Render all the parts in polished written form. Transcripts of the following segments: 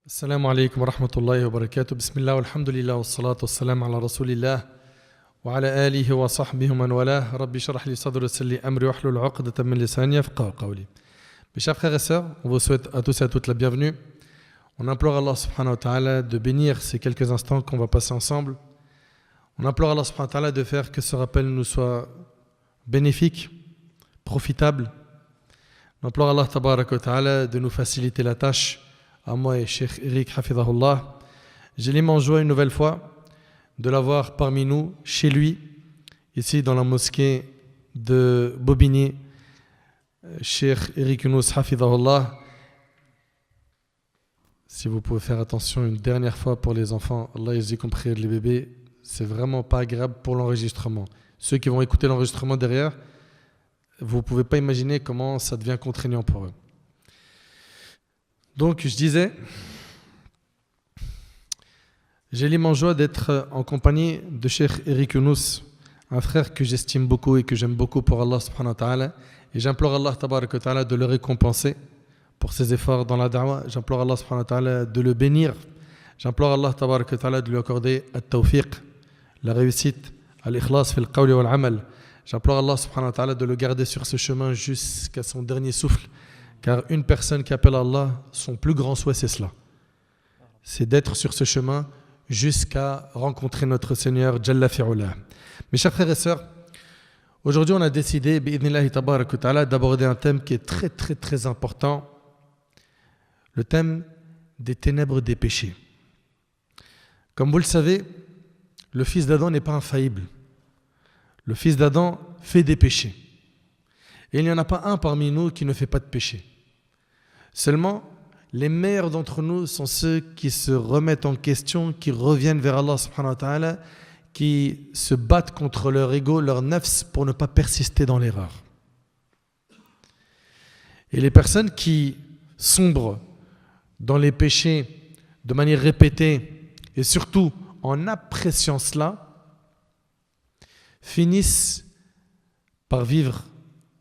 السلام عليكم ورحمة الله وبركاته. بسم الله والحمد لله والصلاة والسلام على رسول الله وعلى آله وصحبه ومن والاه. ربي اشرح لي صدري ويسر لي أمري واحلل عقدة من لساني يفقهوا قولي. Mes chers frères et sœurs, on vous souhaite à tous et à toutes la bienvenue. On implore Allah subhanahu wa ta'ala de bénir ces quelques instants qu'on va passer ensemble. On implore Allah subhanahu wa ta'ala de faire que ce rappel nous soit bénéfique, profitable. On implore Allah tabarak wa ta'ala de nous faciliter la tâche. À moi et Cheikh Eric Hafidahullah. J'ai l'immense joie une nouvelle fois de l'avoir parmi nous, chez lui, ici dans la mosquée de Bobigny, Cheikh Eric Yunus Hafidahullah. Si vous pouvez faire attention une dernière fois pour les enfants, Allah y compris les bébés, c'est vraiment pas agréable pour l'enregistrement. Ceux qui vont écouter l'enregistrement derrière, vous ne pouvez pas imaginer comment ça devient contraignant pour eux. Donc, je disais, j'ai l'immense joie d'être en compagnie de Cheikh Eric Yunus, un frère que j'estime beaucoup et que j'aime beaucoup pour Allah subhanahu wa ta'ala. Et j'implore Allah tabarak wa ta'ala de le récompenser pour ses efforts dans la da'wah. J'implore Allah subhanahu wa ta'ala de le bénir. J'implore Allah tabarak wa ta'ala de lui accorder at-tawfiq, la réussite, al-ikhlas fil qawli wal amal. J'implore Allah subhanahu wa ta'ala de le garder sur ce chemin jusqu'à son dernier souffle. Car une personne qui appelle Allah, son plus grand souhait, c'est cela. C'est d'être sur ce chemin jusqu'à rencontrer notre Seigneur Jalla fi'ula. Mes chers frères et sœurs, aujourd'hui on a décidé, bi'idhnillahi tabarak wa ta'ala, d'aborder un thème qui est très très très important, le thème des ténèbres des péchés. Comme vous le savez, le fils d'Adam n'est pas infaillible. Le fils d'Adam fait des péchés. Et il n'y en a pas un parmi nous qui ne fait pas de péché. Seulement, les meilleurs d'entre nous sont ceux qui se remettent en question, qui reviennent vers Allah subhanahu wa ta'ala, qui se battent contre leur ego, leur nafs, pour ne pas persister dans l'erreur. Et les personnes qui sombrent dans les péchés de manière répétée, et surtout en appréciant cela, finissent par vivre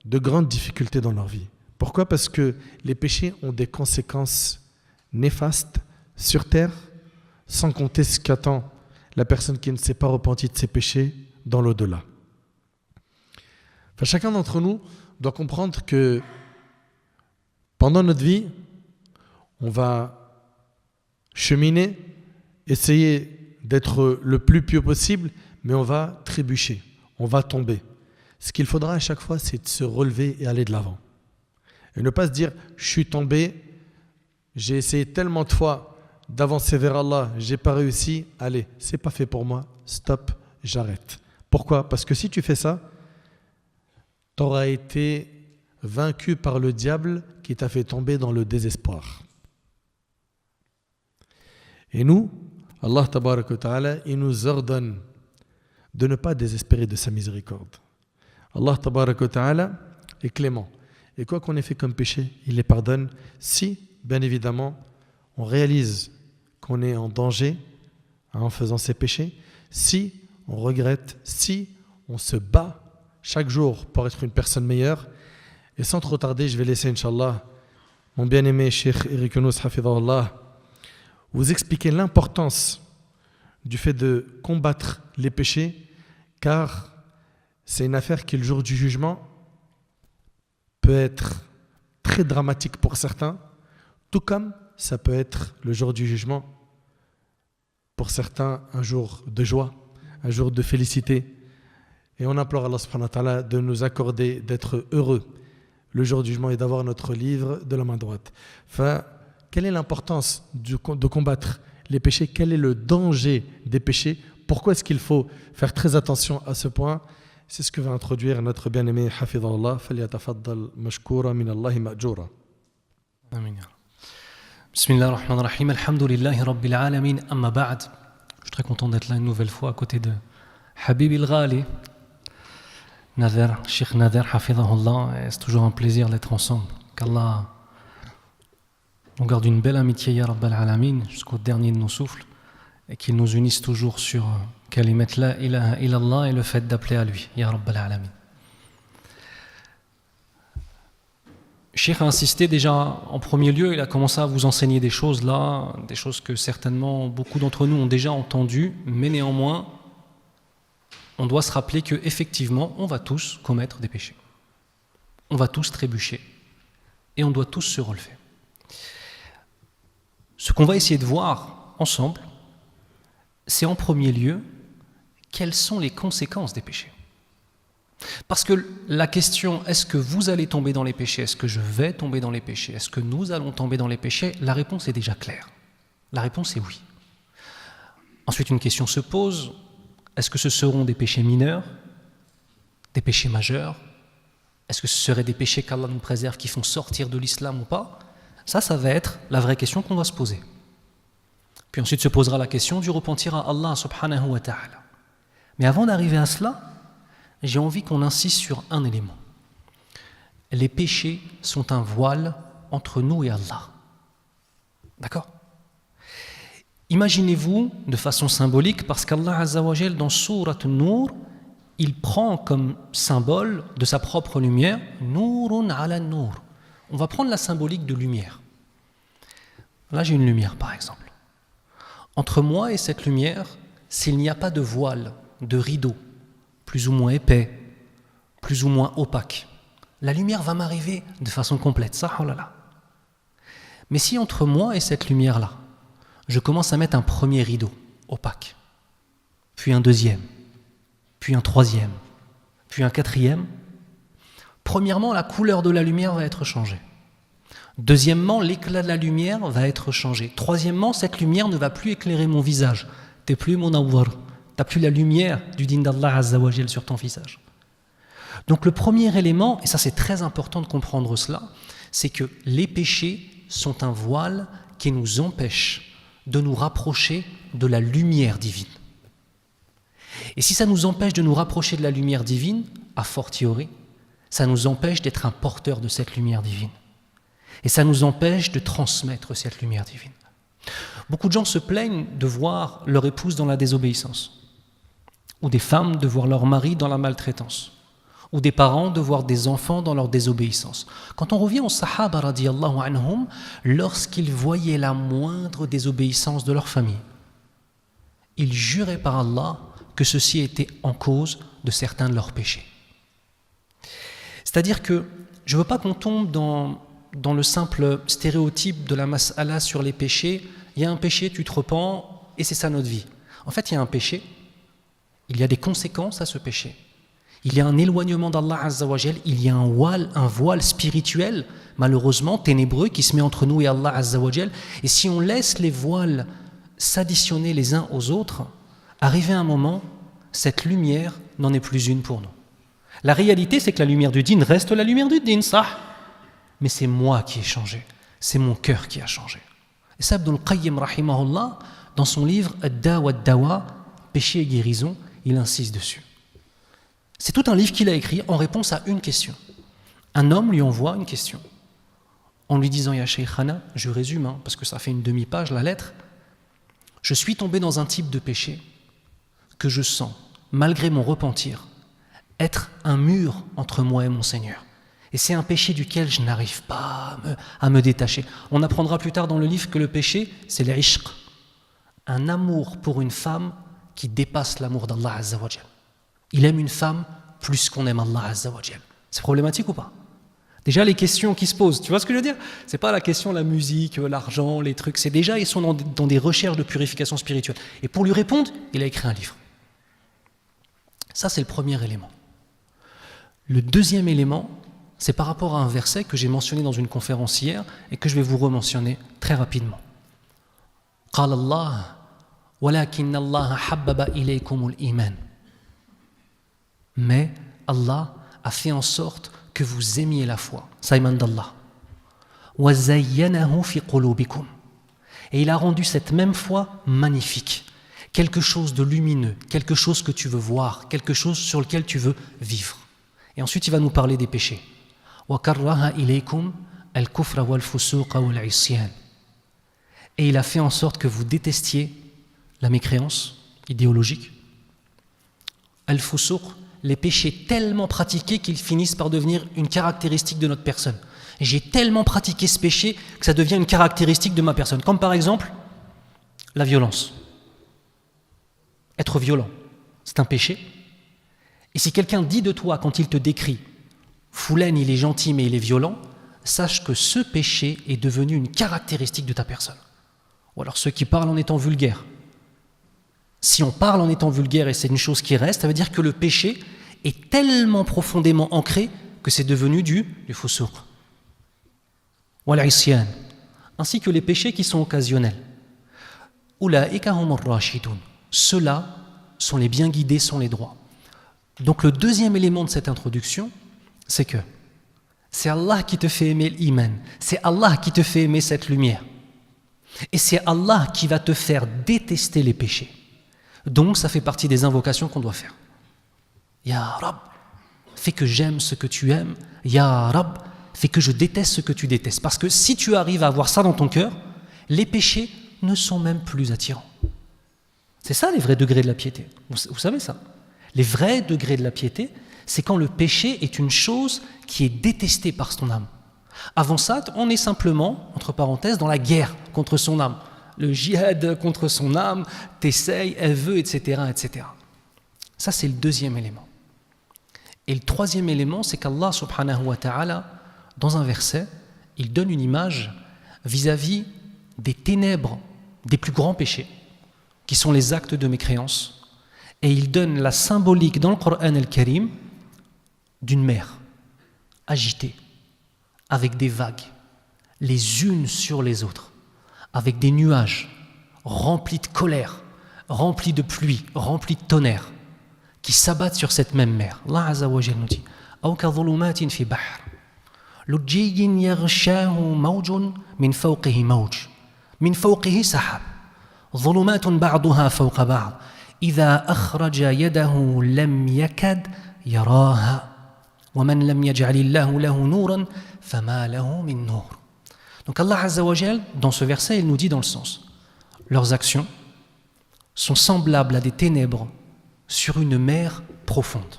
de grandes difficultés dans leur vie. Pourquoi ? Parce que les péchés ont des conséquences néfastes sur terre, sans compter ce qu'attend la personne qui ne s'est pas repentie de ses péchés dans l'au-delà. Enfin, chacun d'entre nous doit comprendre que pendant notre vie, on va cheminer, essayer d'être le plus pieux possible, mais on va trébucher, on va tomber. Ce qu'il faudra à chaque fois, c'est de se relever et aller de l'avant. Et ne pas se dire, je suis tombé, j'ai essayé tellement de fois d'avancer vers Allah, j'ai pas réussi, allez, c'est pas fait pour moi, stop, j'arrête. Pourquoi ? Parce que si tu fais ça, tu auras été vaincu par le diable qui t'a fait tomber dans le désespoir. Et nous, Allah tabarak wa ta'ala, il nous ordonne de ne pas désespérer de sa miséricorde. Allah tabarak wa ta'ala est clément. Et quoi qu'on ait fait comme péché, il les pardonne si, bien évidemment, on réalise qu'on est en danger en faisant ces péchés, si on regrette, si on se bat chaque jour pour être une personne meilleure. Et sans trop tarder, je vais laisser, Inch'Allah, mon bien-aimé Cheikh Eric Yunus Hafidahullah, vous expliquer l'importance du fait de combattre les péchés, car c'est une affaire qui, le jour du jugement, peut être très dramatique pour certains, tout comme ça peut être le jour du jugement pour certains un jour de joie, un jour de félicité. Et on implore Allah subhanahu wa ta'ala de nous accorder d'être heureux le jour du jugement et d'avoir notre livre de la main droite. Enfin, quelle est l'importance de combattre les péchés ? Quel est le danger des péchés ? Pourquoi est-ce qu'il faut faire très attention à ce point ? C'est ce que va introduire notre bien-aimé Hafidahullah. Falyatafaddal mashkoura min Allahi ma'joura. Amin. Bismillah ar-Rahman ar-Rahim. Alhamdulillahi Rabbil Alamin. Amma ba'd. Je suis très content d'être là une nouvelle fois à côté de Habib al-Ghali, Nader, Cheikh Nader Hafidahullah. C'est toujours un plaisir d'être ensemble. Qu'Allah nous garde une belle amitié, Ya Rabbal Alamin, jusqu'au dernier de nos souffles, et qu'il nous unisse toujours sur Kalimat la ilaha illallah et le fait d'appeler à lui, Ya Rabbal Alamin. Cheikh a insisté déjà en premier lieu, il a commencé à vous enseigner des choses là, des choses que certainement beaucoup d'entre nous ont déjà entendues, mais néanmoins, on doit se rappeler qu'effectivement, on va tous commettre des péchés. On va tous trébucher et on doit tous se relever. Ce qu'on va essayer de voir ensemble, c'est en premier lieu, quelles sont les conséquences des péchés. Parce que la question, est-ce que vous allez tomber dans les péchés, est-ce que je vais tomber dans les péchés, est-ce que nous allons tomber dans les péchés, la réponse est déjà claire. La réponse est oui. Ensuite, une question se pose, est-ce que ce seront des péchés mineurs, des péchés majeurs? Est-ce que ce seraient des péchés qu'Allah nous préserve qui font sortir de l'islam ou pas? Ça va être la vraie question qu'on va se poser. Puis ensuite se posera la question du repentir à Allah subhanahu wa ta'ala. Mais avant d'arriver à cela, j'ai envie qu'on insiste sur un élément. Les péchés sont un voile entre nous et Allah. D'accord? Imaginez-vous de façon symbolique, parce qu'Allah Azza wa Jal, dans Surat An-Nur, il prend comme symbole de sa propre lumière, Nourun ala Nour. On va prendre la symbolique de lumière. Là, j'ai une lumière, par exemple. Entre moi et cette lumière, s'il n'y a pas de voile, de rideau, plus ou moins épais, plus ou moins opaque, la lumière va m'arriver de façon complète. Ça, oh là là. Mais si entre moi et cette lumière-là, je commence à mettre un premier rideau opaque, puis un deuxième, puis un troisième, puis un quatrième, premièrement, la couleur de la lumière va être changée. Deuxièmement, l'éclat de la lumière va être changé. Troisièmement, cette lumière ne va plus éclairer mon visage. T'es plus mon awwar. T'as plus la lumière du din d'Allah Azza wa Jal sur ton visage. Donc le premier élément, et ça c'est très important de comprendre cela, c'est que les péchés sont un voile qui nous empêche de nous rapprocher de la lumière divine. Et si ça nous empêche de nous rapprocher de la lumière divine, a fortiori, ça nous empêche d'être un porteur de cette lumière divine. Et ça nous empêche de transmettre cette lumière divine. Beaucoup de gens se plaignent de voir leur épouse dans la désobéissance, ou des femmes de voir leur mari dans la maltraitance, ou des parents de voir des enfants dans leur désobéissance. Quand on revient aux Sahaba radiyallahu anhum, lorsqu'ils voyaient la moindre désobéissance de leur famille, ils juraient par Allah que ceci était en cause de certains de leurs péchés. C'est-à-dire que je ne veux pas qu'on tombe dans le simple stéréotype de la mas'ala sur les péchés. Il y a un péché, tu te repens, et c'est ça notre vie. En fait, il y a un péché, il y a des conséquences à ce péché. Il y a un éloignement d'Allah Azza wa Jal, il y a un voile spirituel, malheureusement ténébreux, qui se met entre nous et Allah Azza wa Jal. Et si on laisse les voiles s'additionner les uns aux autres, arrivé à un moment, cette lumière n'en est plus une pour nous. La réalité, c'est que la lumière du din reste la lumière du din, ça. Mais c'est moi qui ai changé, c'est mon cœur qui a changé. Et ça, Ibn al-Qayyim, rahimahullah, dans son livre Ad-Dawa ad-Dawa, péché et guérison, il insiste dessus. C'est tout un livre qu'il a écrit en réponse à une question. Un homme lui envoie une question en lui disant « Ya Shaykhana », je résume, parce que ça fait une demi-page la lettre, « Je suis tombé dans un type de péché que je sens, malgré mon repentir, être un mur entre moi et mon Seigneur. Et c'est un péché duquel je n'arrive pas à me détacher. » On apprendra plus tard dans le livre que le péché, c'est l'ishq, un amour pour une femme qui dépasse l'amour d'Allah Azza wa Jal. Il aime une femme plus qu'on aime Allah Azza wa Jal. C'est problématique ou pas? Déjà les questions qui se posent, tu vois ce que je veux dire? C'est pas la question la musique, l'argent, les trucs, c'est déjà ils sont dans des recherches de purification spirituelle. Et pour lui répondre, il a écrit un livre. Ça c'est le premier élément. Le deuxième élément, c'est par rapport à un verset que j'ai mentionné dans une conférence hier et que je vais vous rementionner très rapidement. قال الله ولكن الله حبب إليكم الإيمان. Mais Allah a fait en sorte que vous aimiez la foi. Ça émane d'Allah. وَزَيَّنَهُ فِي قُلُوبِكُمْ. Et il a rendu cette même foi magnifique. Quelque chose de lumineux, quelque chose que tu veux voir, quelque chose sur lequel tu veux vivre. Et ensuite, il va nous parler des péchés. وَكَرَّهَ إِلَيْكُمْ الْكُفْرَ وَالْفُسُوقَ وَالْعِصْيَانَ. Et il a fait en sorte que vous détestiez la mécréance idéologique, al-fusuq, les péchés tellement pratiqués qu'ils finissent par devenir une caractéristique de notre personne. J'ai tellement pratiqué ce péché que ça devient une caractéristique de ma personne. Comme par exemple, la violence. Être violent, c'est un péché. Et si quelqu'un dit de toi, quand il te décrit, Foulaine, il est gentil mais il est violent, sache que ce péché est devenu une caractéristique de ta personne. Ou alors ceux qui parlent en étant vulgaires. Si on parle en étant vulgaire et c'est une chose qui reste, ça veut dire que le péché est tellement profondément ancré que c'est devenu du fusouq. Wal isyan, ainsi que les péchés qui sont occasionnels. Ulaika humur rashidun. Ceux-là sont les bien guidés, sont les droits. Donc le deuxième élément de cette introduction, c'est que c'est Allah qui te fait aimer l'iman, c'est Allah qui te fait aimer cette lumière. Et c'est Allah qui va te faire détester les péchés. Donc ça fait partie des invocations qu'on doit faire. Ya Rab, fais que j'aime ce que tu aimes. Ya Rab, fais que je déteste ce que tu détestes. Parce que si tu arrives à avoir ça dans ton cœur, les péchés ne sont même plus attirants. C'est ça les vrais degrés de la piété. Vous savez ça? Les vrais degrés de la piété, c'est quand le péché est une chose qui est détestée par ton âme. Avant ça, on est simplement, entre parenthèses, dans la guerre contre son âme. Le djihad contre son âme, t'essayes, elle veut, etc., etc. Ça, c'est le deuxième élément. Et le troisième élément, c'est qu'Allah subhanahu wa ta'ala, dans un verset, il donne une image vis-à-vis des ténèbres, des plus grands péchés, qui sont les actes de mécréance. Et il donne la symbolique dans le Coran al-Karim d'une mer agitée, avec des vagues, les unes sur les autres, avec des nuages remplis de colère, remplis de pluie, remplis de tonnerre, qui s'abattent sur cette même mer. Allah Azza wa Jalla nous dit أو كظلمات في بحر لجي يغشاه موج من فوقه موج من فوقه سحاب ظلمات بعضها فوق بعض إذا أخرج يده لم يكد يراها ومن لم يجعل الله له نورا فما له من نور. Donc Allah Azza wa Jal, dans ce verset, il nous dit dans le sens, leurs actions sont semblables à des ténèbres sur une mer profonde.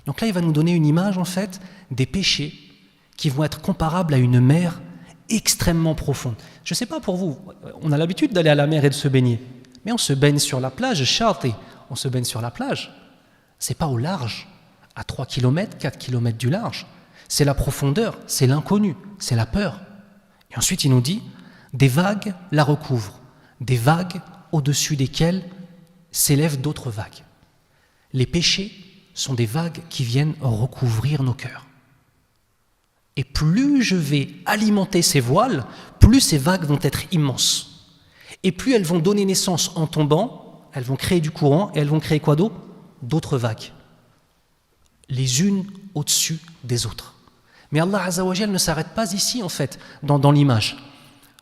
Donc là, il va nous donner une image, en fait, des péchés qui vont être comparables à une mer extrêmement profonde. Je ne sais pas pour vous, on a l'habitude d'aller à la mer et de se baigner, mais on se baigne sur la plage, shati, on se baigne sur la plage. C'est pas au large, à 3 km, 4 km du large. C'est la profondeur, c'est l'inconnu, c'est la peur. Et ensuite, il nous dit, des vagues la recouvrent, des vagues au-dessus desquelles s'élèvent d'autres vagues. Les péchés sont des vagues qui viennent recouvrir nos cœurs. Et plus je vais alimenter ces voiles, plus ces vagues vont être immenses. Et plus elles vont donner naissance en tombant, elles vont créer du courant, et elles vont créer quoi d'autre? D'autres vagues. Les unes au-dessus des autres. Mais Allah Azza wa Jal ne s'arrête pas ici, en fait, dans l'image.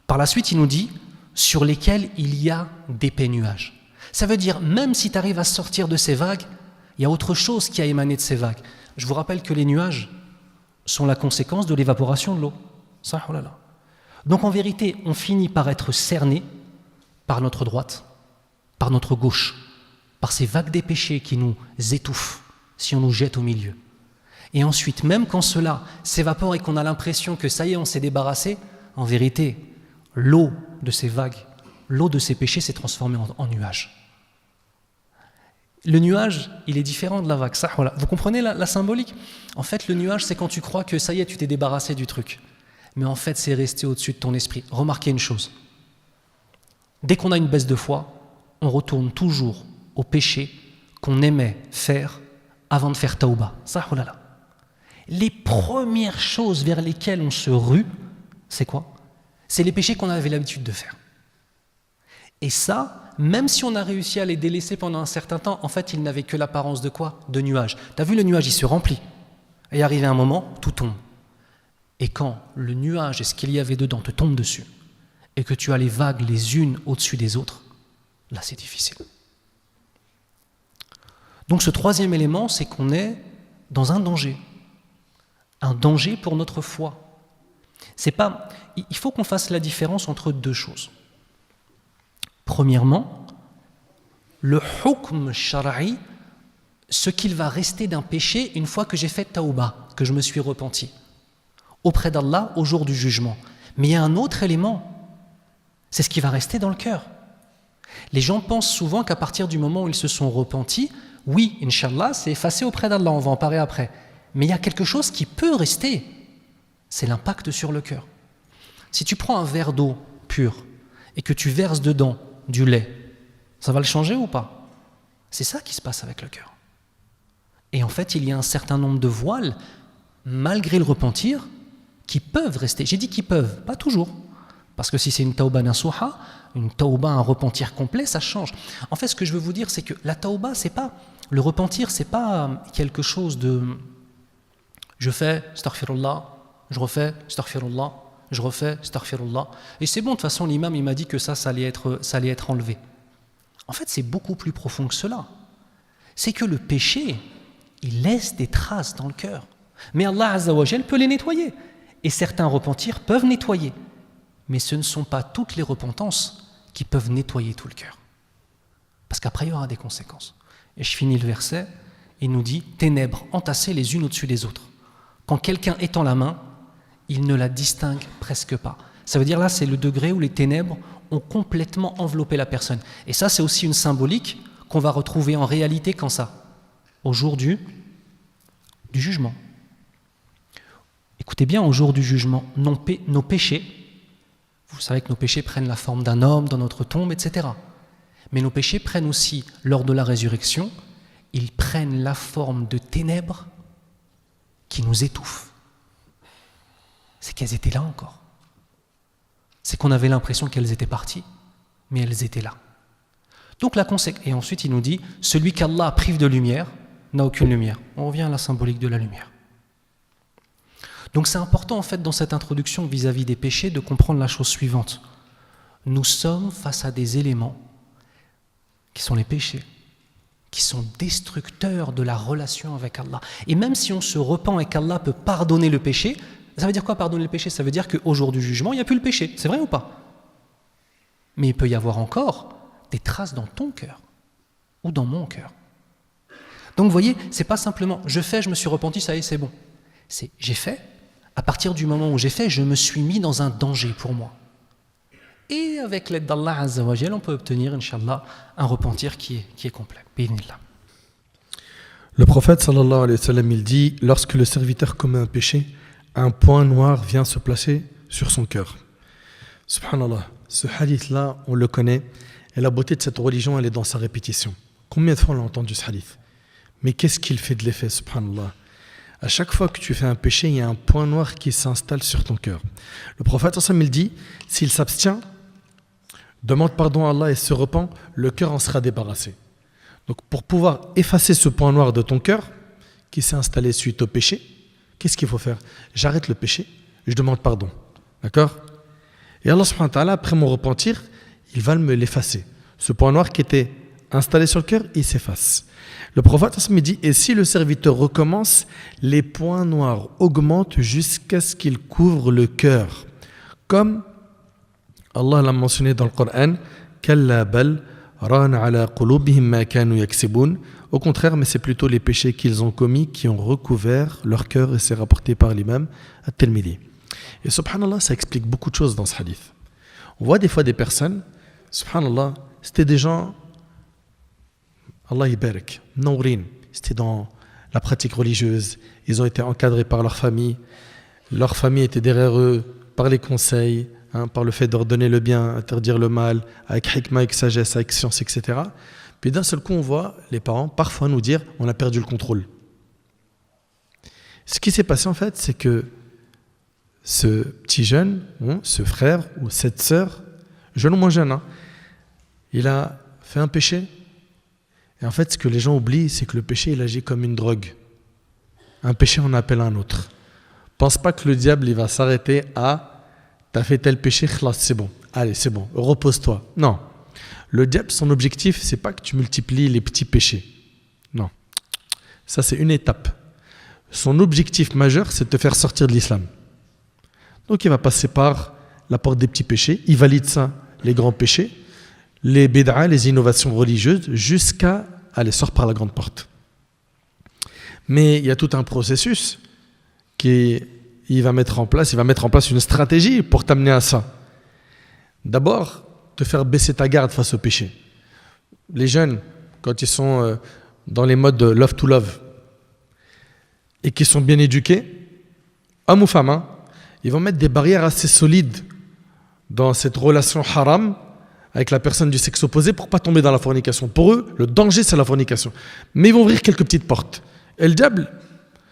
Par la suite, il nous dit, sur lesquels il y a d'épais nuages. Ça veut dire, même si tu arrives à sortir de ces vagues, il y a autre chose qui a émané de ces vagues. Je vous rappelle que les nuages sont la conséquence de l'évaporation de l'eau. Ça, oh là là. Donc en vérité, on finit par être cerné par notre droite, par notre gauche, par ces vagues des péchés qui nous étouffent si on nous jette au milieu. Et ensuite, même quand cela s'évapore et qu'on a l'impression que ça y est, on s'est débarrassé, en vérité, l'eau de ces vagues, l'eau de ces péchés s'est transformée en nuage. Le nuage, il est différent de la vague. Ça, voilà. Vous comprenez la symbolique? En fait, le nuage, c'est quand tu crois que ça y est, tu t'es débarrassé du truc. Mais en fait, c'est resté au-dessus de ton esprit. Remarquez une chose. Dès qu'on a une baisse de foi, on retourne toujours au péché qu'on aimait faire avant de faire tauba. Ça, oh là là. Les premières choses vers lesquelles on se rue, c'est quoi? C'est les péchés qu'on avait l'habitude de faire. Et ça, même si on a réussi à les délaisser pendant un certain temps, en fait, ils n'avaient que l'apparence de quoi? De nuages. Tu as vu, le nuage, il se remplit. Et arrivé un moment, tout tombe. Et quand le nuage et ce qu'il y avait dedans te tombent dessus, et que tu as les vagues les unes au-dessus des autres, là, c'est difficile. Donc ce troisième élément, c'est qu'on est dans un danger pour notre foi. C'est pas, il faut qu'on fasse la différence entre deux choses. Premièrement, le hukm shara'i, ce qu'il va rester d'un péché une fois que j'ai fait tauba, que je me suis repenti. auprès d'Allah au jour du jugement. Mais il y a un autre élément, c'est ce qui va rester dans le cœur. Les gens pensent souvent qu'à partir du moment où ils se sont repentis, oui, Inch'Allah, c'est effacé auprès d'Allah, on va en parler après. Mais il y a quelque chose qui peut rester, c'est l'impact sur le cœur. Si tu prends un verre d'eau pure et que tu verses dedans du lait, ça va le changer ou pas? C'est ça qui se passe avec le cœur. Et en fait, il y a un certain nombre de voiles, malgré le repentir, qui peuvent rester. J'ai dit qu'ils peuvent, pas toujours. Parce que si c'est une tauba nasuha, une tauba, un repentir complet, ça change. En fait, ce que je veux vous dire, c'est que la tauba, c'est pas, le repentir, c'est pas quelque chose de je fais astaghfirullah, je refais astaghfirullah, je refais astaghfirullah. Et c'est bon, de toute façon, l'imam, il m'a dit que ça allait être enlevé. En fait, c'est beaucoup plus profond que cela. C'est que le péché, il laisse des traces dans le cœur. Mais Allah Azza wa Jal peut les nettoyer. Et certains repentirs peuvent nettoyer. Mais ce ne sont pas toutes les repentances qui peuvent nettoyer tout le cœur. Parce qu'après, il y aura des conséquences. Et je finis le verset, il nous dit « Ténèbres entassées les unes au-dessus des autres. Quand quelqu'un étend la main, il ne la distingue presque pas. » Ça veut dire là, c'est le degré où les ténèbres ont complètement enveloppé la personne. Et ça, c'est aussi une symbolique qu'on va retrouver en réalité quand ça? Au jour du jugement. Écoutez bien, au jour du jugement, nos péchés, vous savez que nos péchés prennent la forme d'un homme dans notre tombe, etc. Mais nos péchés prennent aussi, lors de la résurrection, ils prennent la forme de ténèbres qui nous étouffent. C'est qu'elles étaient là encore. C'est qu'on avait l'impression qu'elles étaient parties, mais elles étaient là. Donc la conséquence. Et ensuite il nous dit, celui qu'Allah prive de lumière n'a aucune lumière. On revient à la symbolique de la lumière. Donc c'est important en fait dans cette introduction vis-à-vis des péchés de comprendre la chose suivante. Nous sommes face à des éléments qui sont les péchés, qui sont destructeurs de la relation avec Allah. Et même si on se repent et qu'Allah peut pardonner le péché, ça veut dire quoi pardonner le péché? Ça veut dire qu'au jour du jugement, il n'y a plus le péché. C'est vrai ou pas? Mais il peut y avoir encore des traces dans ton cœur ou dans mon cœur. Donc vous voyez, c'est pas simplement je fais, je me suis repenti, ça y est, c'est bon. C'est j'ai fait, à partir du moment où j'ai fait, je me suis mis dans un danger pour moi. Et avec l'aide d'Allah Azza wa Jal, on peut obtenir, Inch'Allah, un repentir qui est complet. Bismillah. Le prophète sallallahu alayhi wa sallam, il dit, lorsque le serviteur commet un péché, un point noir vient se placer sur son cœur. Subhanallah, ce hadith-là, on le connaît, et la beauté de cette religion, elle est dans sa répétition. Combien de fois on l'a entendu ce hadith? Mais qu'est-ce qu'il fait de l'effet, subhanallah? À chaque fois que tu fais un péché, il y a un point noir qui s'installe sur ton cœur. Le prophète sallallahu alayhi wa sallam, il dit, s'il s'abstient, demande pardon à Allah et se repent, le cœur en sera débarrassé. Donc pour pouvoir effacer ce point noir de ton cœur, qui s'est installé suite au péché, qu'est-ce qu'il faut faire? J'arrête le péché, je demande pardon. D'accord? Et Allah subhanahu wa ta'ala, après mon repentir, il va me l'effacer. Ce point noir qui était installé sur le cœur, il s'efface. Le prophète me dit, et si le serviteur recommence, les points noirs augmentent jusqu'à ce qu'ils couvrent le cœur. Comme Allah l'a mentionné dans le Coran, Kalla bal rana ala qulubihim ma kanu yaksibun. Au contraire, mais c'est plutôt les péchés qu'ils ont commis qui ont recouvert leur cœur, et c'est rapporté par l'imam At-Tirmidhi. Et subhanallah, ça explique beaucoup de choses dans ce hadith. On voit des fois des personnes, subhanallah, c'était des gens, Allah yibarak, nourin, c'était dans la pratique religieuse, ils ont été encadrés par leur famille était derrière eux par les conseils, par le fait d'ordonner le bien, interdire le mal, avec hikmah, avec sagesse, avec science, etc. Puis d'un seul coup, on voit les parents parfois nous dire on a perdu le contrôle. Ce qui s'est passé en fait, c'est que ce petit jeune, ce frère ou cette sœur, jeune ou moins jeune, il a fait un péché. Et en fait, ce que les gens oublient, c'est que le péché, il agit comme une drogue. Un péché en appelle un autre. Pense pas que le diable, il va s'arrêter à t'as fait tel péché, c'est bon. Allez, c'est bon, repose-toi. Non. Le diable, son objectif, c'est pas que tu multiplies les petits péchés. Non. Ça, c'est une étape. Son objectif majeur, c'est de te faire sortir de l'islam. Donc, il va passer par la porte des petits péchés. Il valide ça, les grands péchés, les bid'a, les innovations religieuses, jusqu'à aller sortir par la grande porte. Mais il y a tout un processus qui il va mettre en place une stratégie pour t'amener à ça. D'abord, te faire baisser ta garde face au péché. Les jeunes, quand ils sont dans les modes de love to love et qui sont bien éduqués, hommes ou femmes, ils vont mettre des barrières assez solides dans cette relation haram avec la personne du sexe opposé pour ne pas tomber dans la fornication. Pour eux, le danger, c'est la fornication. Mais ils vont ouvrir quelques petites portes. Et le diable,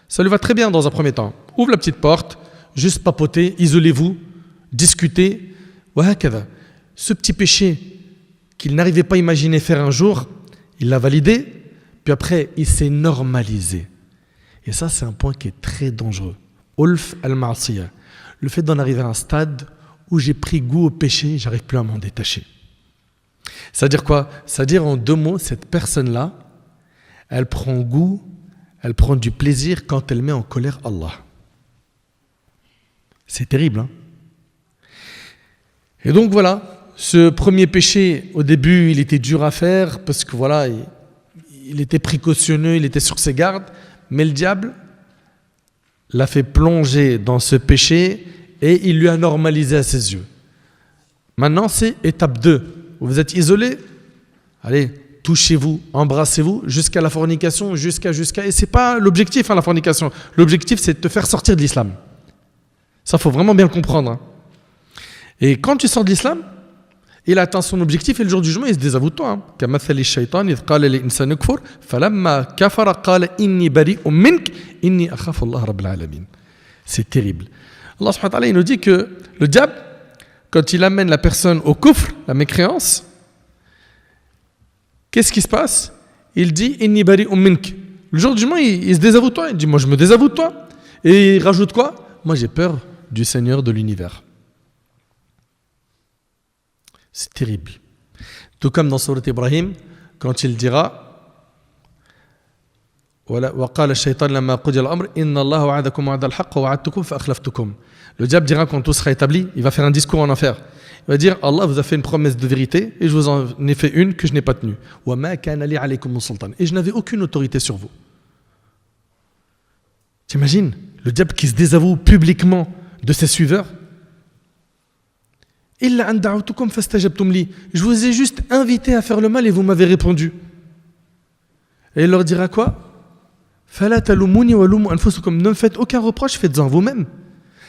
ça lui va très bien dans un premier temps. Ouvre la petite porte, juste papoter, isolez-vous, discutez. Ce petit péché qu'il n'arrivait pas à imaginer faire un jour, il l'a validé, puis après, il s'est normalisé. Et ça, c'est un point qui est très dangereux. Ulf al-ma'siyah. Le fait d'en arriver à un stade où j'ai pris goût au péché, j'arrive plus à m'en détacher. C'est-à-dire quoi? C'est-à-dire en deux mots, cette personne-là, elle prend goût, elle prend du plaisir quand elle met en colère Allah. C'est terrible, hein? Et donc voilà, ce premier péché, au début, il était dur à faire parce que voilà, il était précautionneux, il était sur ses gardes, mais le diable l'a fait plonger dans ce péché et il lui a normalisé à ses yeux. Maintenant, c'est étape 2. Vous êtes isolés, allez, touchez-vous, embrassez-vous jusqu'à la fornication, jusqu'à. Et c'est pas l'objectif, la fornication. L'objectif, c'est de te faire sortir de l'islam. Ça, faut vraiment bien le comprendre. Hein. Et quand tu sors de l'islam, il atteint son objectif et le jour du jugement, il se désavoue de toi. C'est terrible. Allah subhanahu wa ta'ala, il nous dit que le diable, quand il amène la personne au kufr, la mécréance, qu'est-ce qui se passe? Il dit inni bari'un mink. Le jour du jugement, il se désavoue de toi. Il dit moi je me désavoue de toi. Et il rajoute quoi? Moi j'ai peur du Seigneur de l'univers. C'est terrible. Tout comme dans Sourate Ibrahim, quand il dira وقال الشيطان لما قضي الأمر إن الله وعدكم وعد الحق ووعدتكم فأخلفتكم. Le diable dira quand tout sera établi, il va faire un discours en enfer. Il va dire Allah vous a fait une promesse de vérité et je vous en ai fait une que je n'ai pas tenue. وما كان لي عليكم سلطان. Et je n'avais aucune autorité sur vous. T'imagines le diable qui se désavoue publiquement de ses suiveurs? إلا أن دعوتكم فاستجبتم لي. Je vous ai juste invité à faire le mal et vous m'avez répondu. Et il leur dira quoi? فلا تلوموني ولوموا أنفسكم. Ne me faites aucun reproche, faites-en vous-même.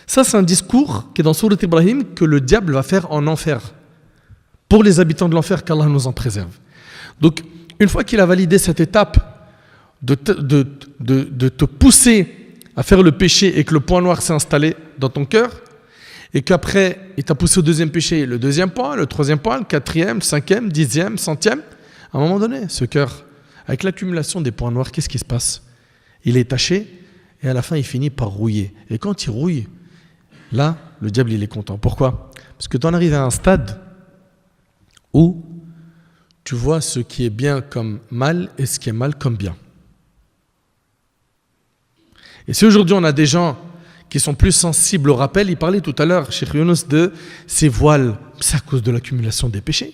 Ça, c'est un discours qui est dans Sourate Ibrahim que le diable va faire en enfer. Pour les habitants de l'enfer, qu'Allah nous en préserve. Donc, une fois qu'il a validé cette étape de te pousser à faire le péché et que le point noir s'est installé dans ton cœur, et qu'après, il t'a poussé au deuxième péché, le deuxième point, le troisième point, le quatrième, le cinquième, 10e, 100e, à un moment donné, ce cœur, avec l'accumulation des points noirs, qu'est-ce qui se passe? Il est taché et à la fin, il finit par rouiller. Et quand il rouille, là, le diable, il est content. Pourquoi? Parce que tu en arrives à un stade où tu vois ce qui est bien comme mal et ce qui est mal comme bien. Et si aujourd'hui, on a des gens qui sont plus sensibles au rappel, il parlait tout à l'heure, Cheikh Younous, de ces voiles, c'est à cause de l'accumulation des péchés.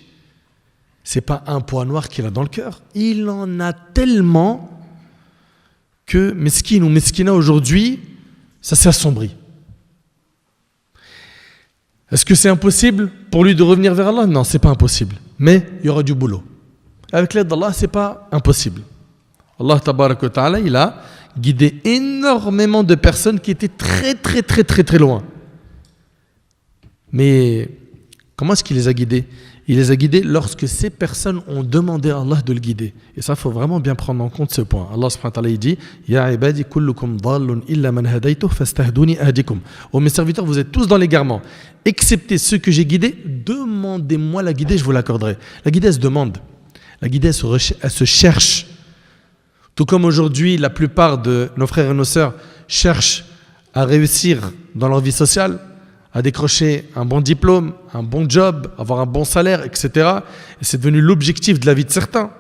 C'est pas un point noir qu'il a dans le cœur. Il en a tellement que mesquine ou mesquina aujourd'hui, ça s'est assombri. Est-ce que c'est impossible pour lui de revenir vers Allah? Non, c'est pas impossible. Mais il y aura du boulot. Avec l'aide d'Allah, c'est pas impossible. Allah tabarak wa ta'ala, il a guidé énormément de personnes qui étaient très loin. Mais comment est-ce qu'il les a guidés? Il les a guidés lorsque ces personnes ont demandé à Allah de le guider. Et ça, il faut vraiment bien prendre en compte ce point. Allah subhanahu wa ta'ala, il dit Ya ibadi kullukum dhallun illa man hadaytuh fastahduni ahdikum. Oh mes serviteurs, vous êtes tous dans l'égarement. Excepté ceux que j'ai guidés, demandez-moi la guidée, je vous l'accorderai. La guidée, elle se demande. La guidée, elle se cherche. Tout comme aujourd'hui, la plupart de nos frères et nos sœurs cherchent à réussir dans leur vie sociale, à décrocher un bon diplôme, un bon job, avoir un bon salaire, etc. Et c'est devenu l'objectif de la vie de certains.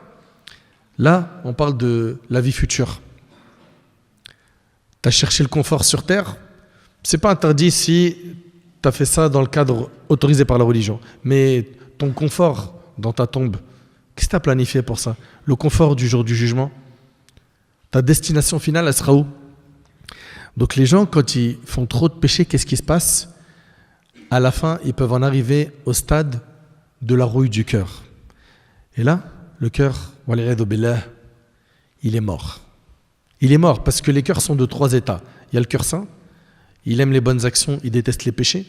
Là, on parle de la vie future. Tu as cherché le confort sur terre. C'est pas interdit si tu as fait ça dans le cadre autorisé par la religion. Mais ton confort dans ta tombe, qu'est-ce que tu as planifié pour ça? Le confort du jour du jugement? Ta destination finale, elle sera où? Donc les gens, quand ils font trop de péchés, qu'est-ce qui se passe? À la fin, ils peuvent en arriver au stade de la rouille du cœur. Et là, le cœur, wal'iyadhu billah, il est mort. Il est mort parce que les cœurs sont de 3 états. Il y a le cœur saint, il aime les bonnes actions, il déteste les péchés.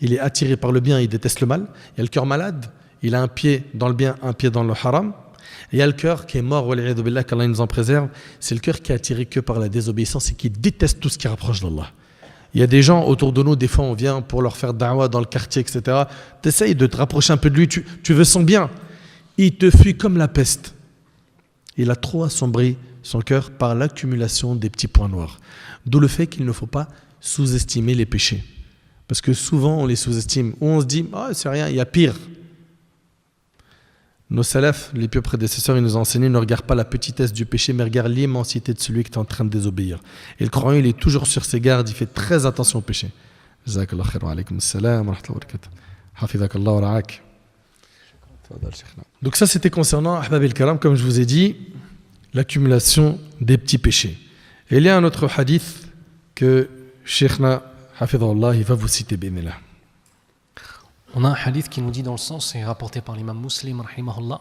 Il est attiré par le bien, il déteste le mal. Il y a le cœur malade, il a un pied dans le bien, un pied dans le haram. Et il y a le cœur qui est mort, wal'iyadhu billah, qu'Allah nous en préserve. C'est le cœur qui est attiré que par la désobéissance et qui déteste tout ce qui rapproche d'Allah. Il y a des gens autour de nous, des fois on vient pour leur faire da'wah dans le quartier, etc. Tu essayes de te rapprocher un peu de lui, tu veux son bien. Il te fuit comme la peste. Il a trop assombri son cœur par l'accumulation des petits points noirs. D'où le fait qu'il ne faut pas sous-estimer les péchés. Parce que souvent on les sous-estime. Ou on se dit, ah, c'est rien, il y a pire. Nos salafs, les pieux prédécesseurs, ils nous ont enseigné, ne regarde pas la petitesse du péché, mais regarde l'immensité de celui qui est en train de désobéir. Et le croyant, il est toujours sur ses gardes, il fait très attention au péché. Jazakallah khair wa alaykum assalam wa rahmatullahi wa barakatuh. Hafidhakallah wa ra'ak. Donc ça, c'était concernant, ahbab el-karam, comme je vous ai dit, l'accumulation des petits péchés. Et il y a un autre hadith que Sheikhna, hafidhahullah, il va vous citer, bénéla. On a un hadith qui nous dit dans le sens, c'est rapporté par l'imam Muslim, rahimahullah.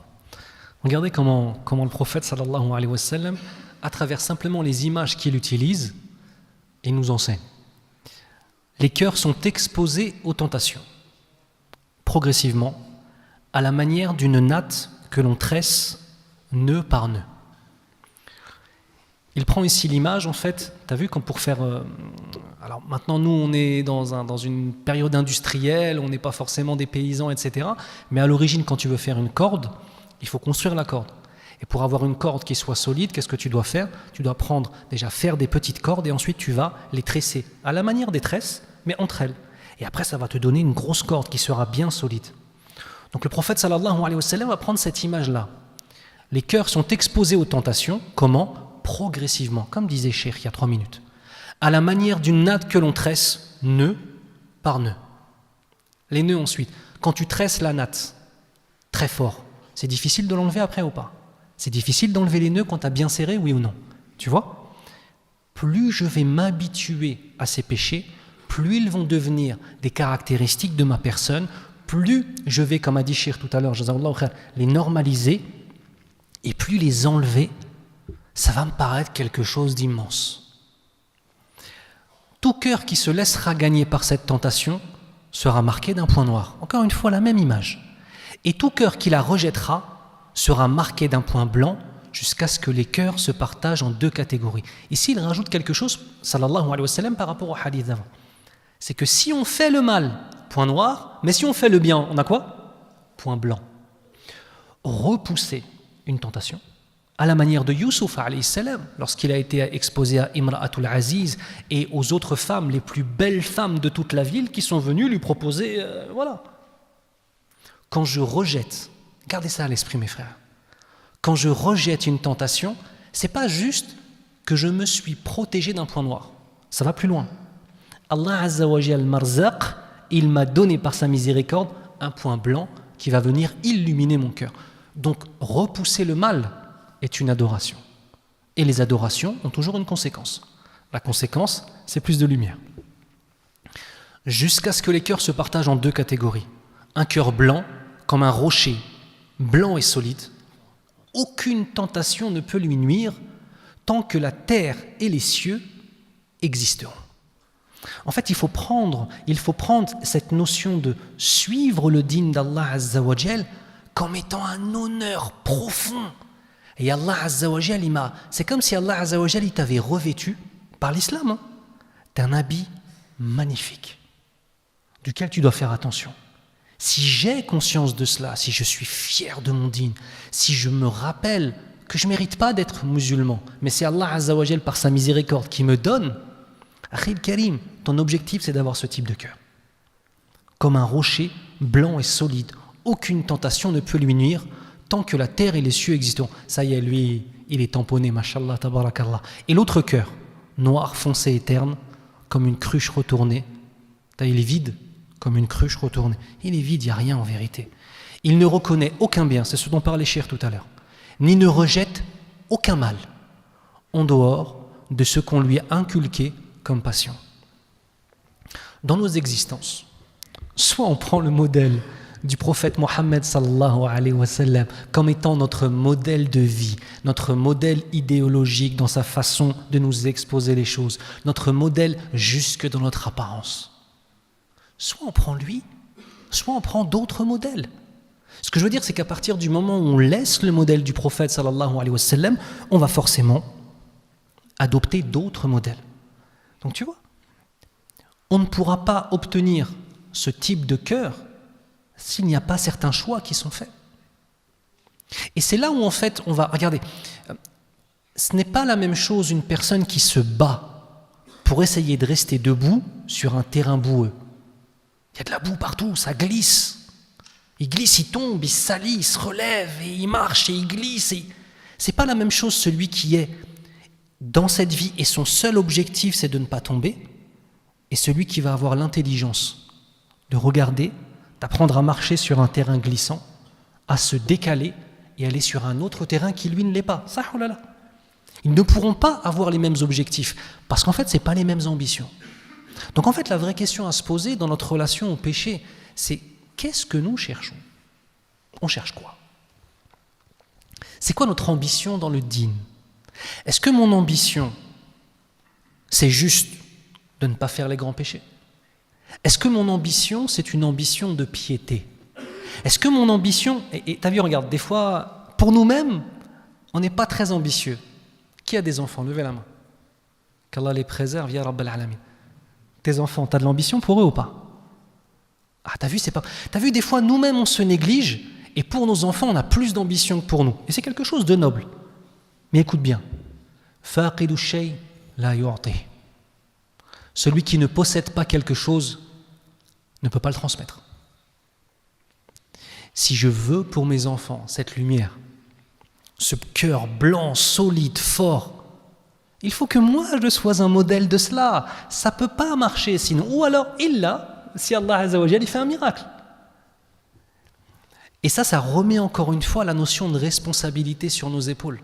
Regardez comment le prophète, sallallahu alayhi wa sallam, à travers simplement les images qu'il utilise, il nous enseigne. Les cœurs sont exposés aux tentations, progressivement, à la manière d'une natte que l'on tresse nœud par nœud. Il prend ici l'image, en fait, tu as vu, comme pour faire... alors maintenant, nous, on est dans une période industrielle, on n'est pas forcément des paysans, etc. Mais à l'origine, quand tu veux faire une corde, il faut construire la corde. Et pour avoir une corde qui soit solide, qu'est-ce que tu dois faire? Tu dois faire des petites cordes et ensuite tu vas les tresser, à la manière des tresses, mais entre elles. Et après, ça va te donner une grosse corde qui sera bien solide. Donc le prophète, sallallahu alayhi wa sallam, va prendre cette image-là. Les cœurs sont exposés aux tentations, comment? Progressivement, comme disait Cheikh il y a 3 minutes, à la manière d'une natte que l'on tresse, nœud par nœud. Les nœuds ensuite, quand tu tresses la natte très fort, c'est difficile de l'enlever après ou pas? C'est difficile d'enlever les nœuds quand tu as bien serré, oui ou non? Tu vois? Plus je vais m'habituer à ces péchés, plus ils vont devenir des caractéristiques de ma personne, plus je vais, comme a dit Cheikh tout à l'heure, les normaliser, et plus les enlever, ça va me paraître quelque chose d'immense. Tout cœur qui se laissera gagner par cette tentation sera marqué d'un point noir. Encore une fois, la même image. Et tout cœur qui la rejettera sera marqué d'un point blanc jusqu'à ce que les cœurs se partagent en 2 catégories. Ici, il rajoute quelque chose, sallallahu alayhi wa sallam, par rapport au hadith d'avant. C'est que si on fait le mal, point noir, mais si on fait le bien, on a quoi? Point blanc. Repousser une tentation, à la manière de Youssouf alayhi salam, lorsqu'il a été exposé à Imra'atul Aziz et aux autres femmes, les plus belles femmes de toute la ville, qui sont venues lui proposer, voilà. Quand je rejette, gardez ça à l'esprit mes frères, quand je rejette une tentation, c'est pas juste que je me suis protégé d'un point noir, ça va plus loin. Allah Azza wa Jal Marzaq, il m'a donné par sa miséricorde un point blanc qui va venir illuminer mon cœur. Donc repousser le mal est une adoration. Et les adorations ont toujours une conséquence. La conséquence, c'est plus de lumière. Jusqu'à ce que les cœurs se partagent en 2 catégories. Un cœur blanc, comme un rocher, blanc et solide. Aucune tentation ne peut lui nuire tant que la terre et les cieux existeront. En fait, il faut prendre cette notion de suivre le dîn d'Allah Azza wa Jal comme étant un honneur profond. Et Allah Azza wa Jal, c'est comme si Allah Azza wa Jal, il t'avait revêtu par l'islam d'un habit magnifique, duquel tu dois faire attention. Si j'ai conscience de cela, si je suis fier de mon dîn, si je me rappelle que je ne mérite pas d'être musulman, mais c'est Allah Azza wa Jal par sa miséricorde qui me donne, Akhil Karim, ton objectif c'est d'avoir ce type de cœur. Comme un rocher blanc et solide, aucune tentation ne peut lui nuire tant que la terre et les cieux existeront. Ça y est, lui, il est tamponné, mashallah, tabarakallah. Et l'autre cœur, noir, foncé et terne, comme une cruche retournée. Il est vide, comme une cruche retournée. Il est vide, il n'y a rien en vérité. Il ne reconnaît aucun bien, c'est ce dont parlait Cheikh tout à l'heure, ni ne rejette aucun mal, en dehors de ce qu'on lui a inculqué comme passion. Dans nos existences, soit on prend le modèle du prophète Mohammed sallallahu alayhi wa sallam comme étant notre modèle de vie, notre modèle idéologique dans sa façon de nous exposer les choses, notre modèle jusque dans notre apparence. Soit on prend lui, soit on prend d'autres modèles. Ce que je veux dire, c'est qu'à partir du moment où on laisse le modèle du prophète sallallahu alayhi wa sallam, on va forcément adopter d'autres modèles. Donc tu vois, on ne pourra pas obtenir ce type de cœur s'il n'y a pas certains choix qui sont faits. Et c'est là où en fait on va... Regardez, ce n'est pas la même chose une personne qui se bat pour essayer de rester debout sur un terrain boueux. Il y a de la boue partout, ça glisse. Il glisse, il tombe, il se salit, il se relève, et il marche, et il glisse. C'est pas la même chose celui qui est dans cette vie et son seul objectif c'est de ne pas tomber, et celui qui va avoir l'intelligence de regarder, d'apprendre à marcher sur un terrain glissant, à se décaler et aller sur un autre terrain qui lui ne l'est pas. Ça, oh là là. Ils ne pourront pas avoir les mêmes objectifs parce qu'en fait, ce n'est pas les mêmes ambitions. Donc en fait, la vraie question à se poser dans notre relation au péché, c'est qu'est-ce que nous cherchons ? On cherche quoi ? C'est quoi notre ambition dans le dîn ? Est-ce que mon ambition, c'est juste de ne pas faire les grands péchés ? Est-ce que mon ambition, c'est une ambition de piété ? Est-ce que mon ambition... Et t'as vu, regarde, des fois, pour nous-mêmes, on n'est pas très ambitieux. Qui a des enfants ? Levez la main. Qu'Allah les préserve, ya Rabbal Alamin. Tes enfants, t'as de l'ambition pour eux ou pas ? Ah, t'as vu, c'est pas... T'as vu, des fois, nous-mêmes, on se néglige, et pour nos enfants, on a plus d'ambition que pour nous. Et c'est quelque chose de noble. Mais écoute bien. Faqidu shay la yu'ti. Celui qui ne possède pas quelque chose ne peut pas le transmettre. Si je veux pour mes enfants cette lumière, ce cœur blanc, solide, fort, il faut que moi je sois un modèle de cela. Ça ne peut pas marcher sinon. Ou alors, si Allah Azza wa Jal, il fait un miracle. Et ça remet encore une fois la notion de responsabilité sur nos épaules.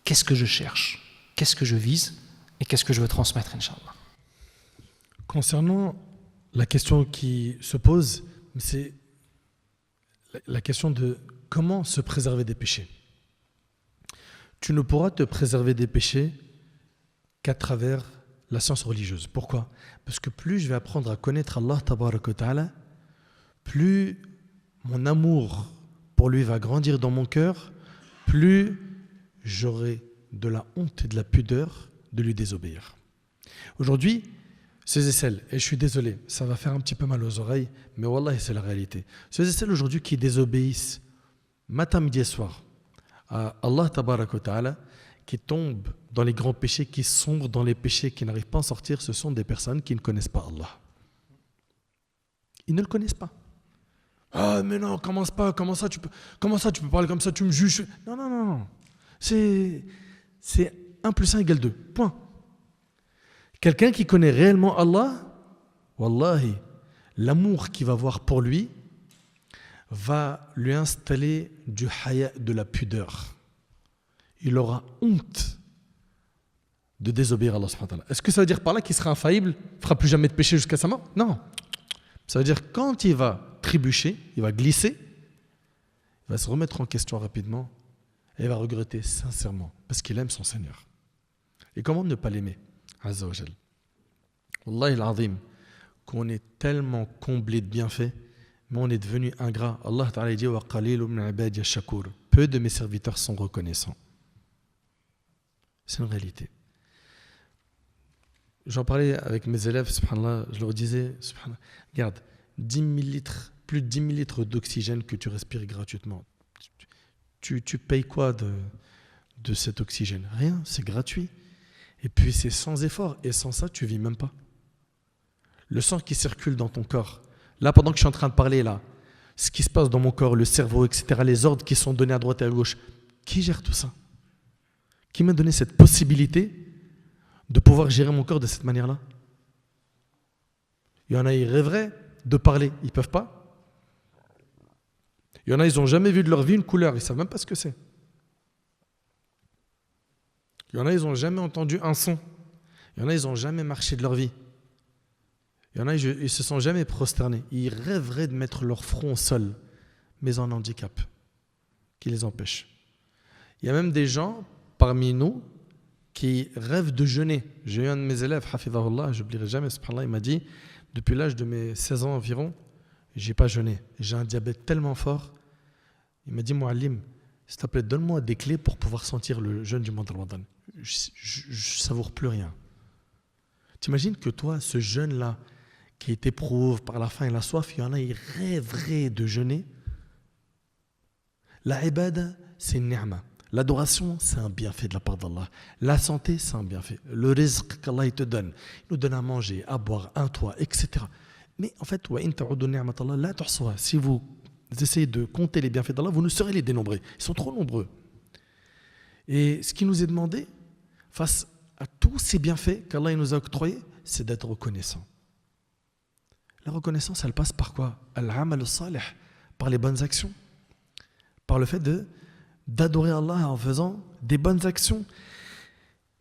Qu'est-ce que je cherche ? Qu'est-ce que je vise ? Et qu'est-ce que je veux transmettre, Inch'Allah ? Concernant la question qui se pose, c'est la question de comment se préserver des péchés. Tu ne pourras te préserver des péchés qu'à travers la science religieuse. Pourquoi ? Parce que plus je vais apprendre à connaître Allah Tabaraka wa Ta'ala, plus mon amour pour lui va grandir dans mon cœur, plus j'aurai de la honte et de la pudeur de lui désobéir. Aujourd'hui, ceux et celles, et je suis désolé, ça va faire un petit peu mal aux oreilles, mais wallah, c'est la réalité. Ceux et celles aujourd'hui qui désobéissent matin, midi et soir à Allah Tabaraka wa Ta'ala, qui tombent dans les grands péchés, qui sombrent dans les péchés, qui n'arrivent pas à en sortir, ce sont des personnes qui ne connaissent pas Allah. Ils ne le connaissent pas. Ah mais non, commence pas, comment ça tu peux parler comme ça, tu me juges. Non. C'est 1 plus 1 égale 2. Point. Quelqu'un qui connaît réellement Allah, wallahi, l'amour qu'il va avoir pour lui va lui installer du haya, de la pudeur. Il aura honte de désobéir à Allah subhanahu wa ta'ala. Est-ce que ça veut dire par là qu'il sera infaillible, ne fera plus jamais de péché jusqu'à sa mort ? Non. Ça veut dire que quand il va trébucher, il va glisser, il va se remettre en question rapidement et il va regretter sincèrement parce qu'il aime son Seigneur. Et comment ne pas l'aimer ? Azza wa Jal. Wallahi al-azim, qu'on est tellement comblé de bienfaits, mais on est devenu ingrat. Allah Ta'ala dit wa qalilun min ibadiya shakur. Peu de mes serviteurs sont reconnaissants. C'est une réalité. J'en parlais avec mes élèves, subhanallah, je leur disais, subhanallah, regarde, 10 000 litres, plus de 10 000 litres d'oxygène que tu respires gratuitement. Tu payes quoi de cet oxygène ? Rien, c'est gratuit. Et puis c'est sans effort. Et sans ça, tu ne vis même pas. Le sang qui circule dans ton corps, là, pendant que je suis en train de parler, là, ce qui se passe dans mon corps, le cerveau, etc., les ordres qui sont donnés à droite et à gauche, qui gère tout ça ? Qui m'a donné cette possibilité de pouvoir gérer mon corps de cette manière-là ? Il y en a, ils rêveraient de parler, ils ne peuvent pas. Il y en a, ils n'ont jamais vu de leur vie une couleur, ils ne savent même pas ce que c'est. Il y en a, ils n'ont jamais entendu un son. Il y en a, ils n'ont jamais marché de leur vie. Il y en a, ils ne se sont jamais prosternés. Ils rêveraient de mettre leur front au sol, mais en handicap, qui les empêche. Il y a même des gens parmi nous qui rêvent de jeûner. J'ai eu un de mes élèves, Hafidahullah, je n'oublierai jamais, subhanallah, il m'a dit, depuis l'âge de mes 16 ans environ, je n'ai pas jeûné. J'ai un diabète tellement fort. Il m'a dit, Mouallim, s'il te plaît, donne-moi des clés pour pouvoir sentir le jeûne du mois de Ramadan. Je ne savoure plus rien. T'imagines que toi, ce jeûne-là, qui t'éprouve par la faim et la soif, il y en a, ils rêveraient de jeûner. La ibada, c'est une ni'ma. L'adoration, c'est un bienfait de la part d'Allah. La santé, c'est un bienfait. Le rizq qu'Allah te donne, il nous donne à manger, à boire, un toit, etc. Mais en fait, si vous essayez de compter les bienfaits d'Allah, vous ne saurez les dénombrer. Ils sont trop nombreux. Et ce qui nous est demandé, face à tous ces bienfaits qu'Allah nous a octroyés, c'est d'être reconnaissant. La reconnaissance, elle passe par quoi? Al-amal al-salih, par les bonnes actions. Par le fait d'adorer Allah en faisant des bonnes actions.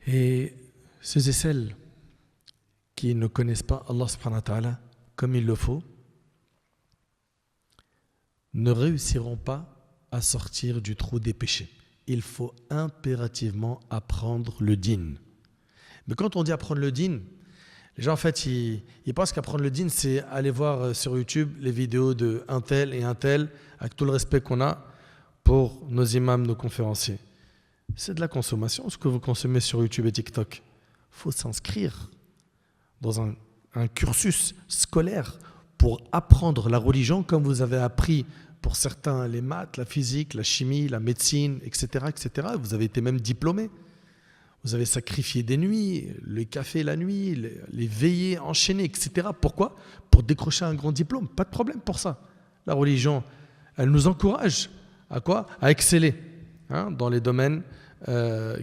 Et ceux et celles qui ne connaissent pas Allah subhanahu wa ta'ala comme il le faut, ne réussiront pas à sortir du trou des péchés. Il faut impérativement apprendre le din. Mais quand on dit apprendre le din, les gens en fait ils pensent qu'apprendre le din c'est aller voir sur YouTube les vidéos de un tel et un tel, avec tout le respect qu'on a pour nos imams, nos conférenciers. C'est de la consommation, ce que vous consommez sur YouTube et TikTok. Il faut s'inscrire dans un cursus scolaire pour apprendre la religion comme vous avez appris pour certains les maths, la physique, la chimie, la médecine, etc., etc. Vous avez été même diplômé. Vous avez sacrifié des nuits, le café la nuit, les veillées enchaînées, etc. Pourquoi? Pour décrocher un grand diplôme. Pas de problème pour ça. La religion, elle nous encourage à quoi? À exceller dans les domaines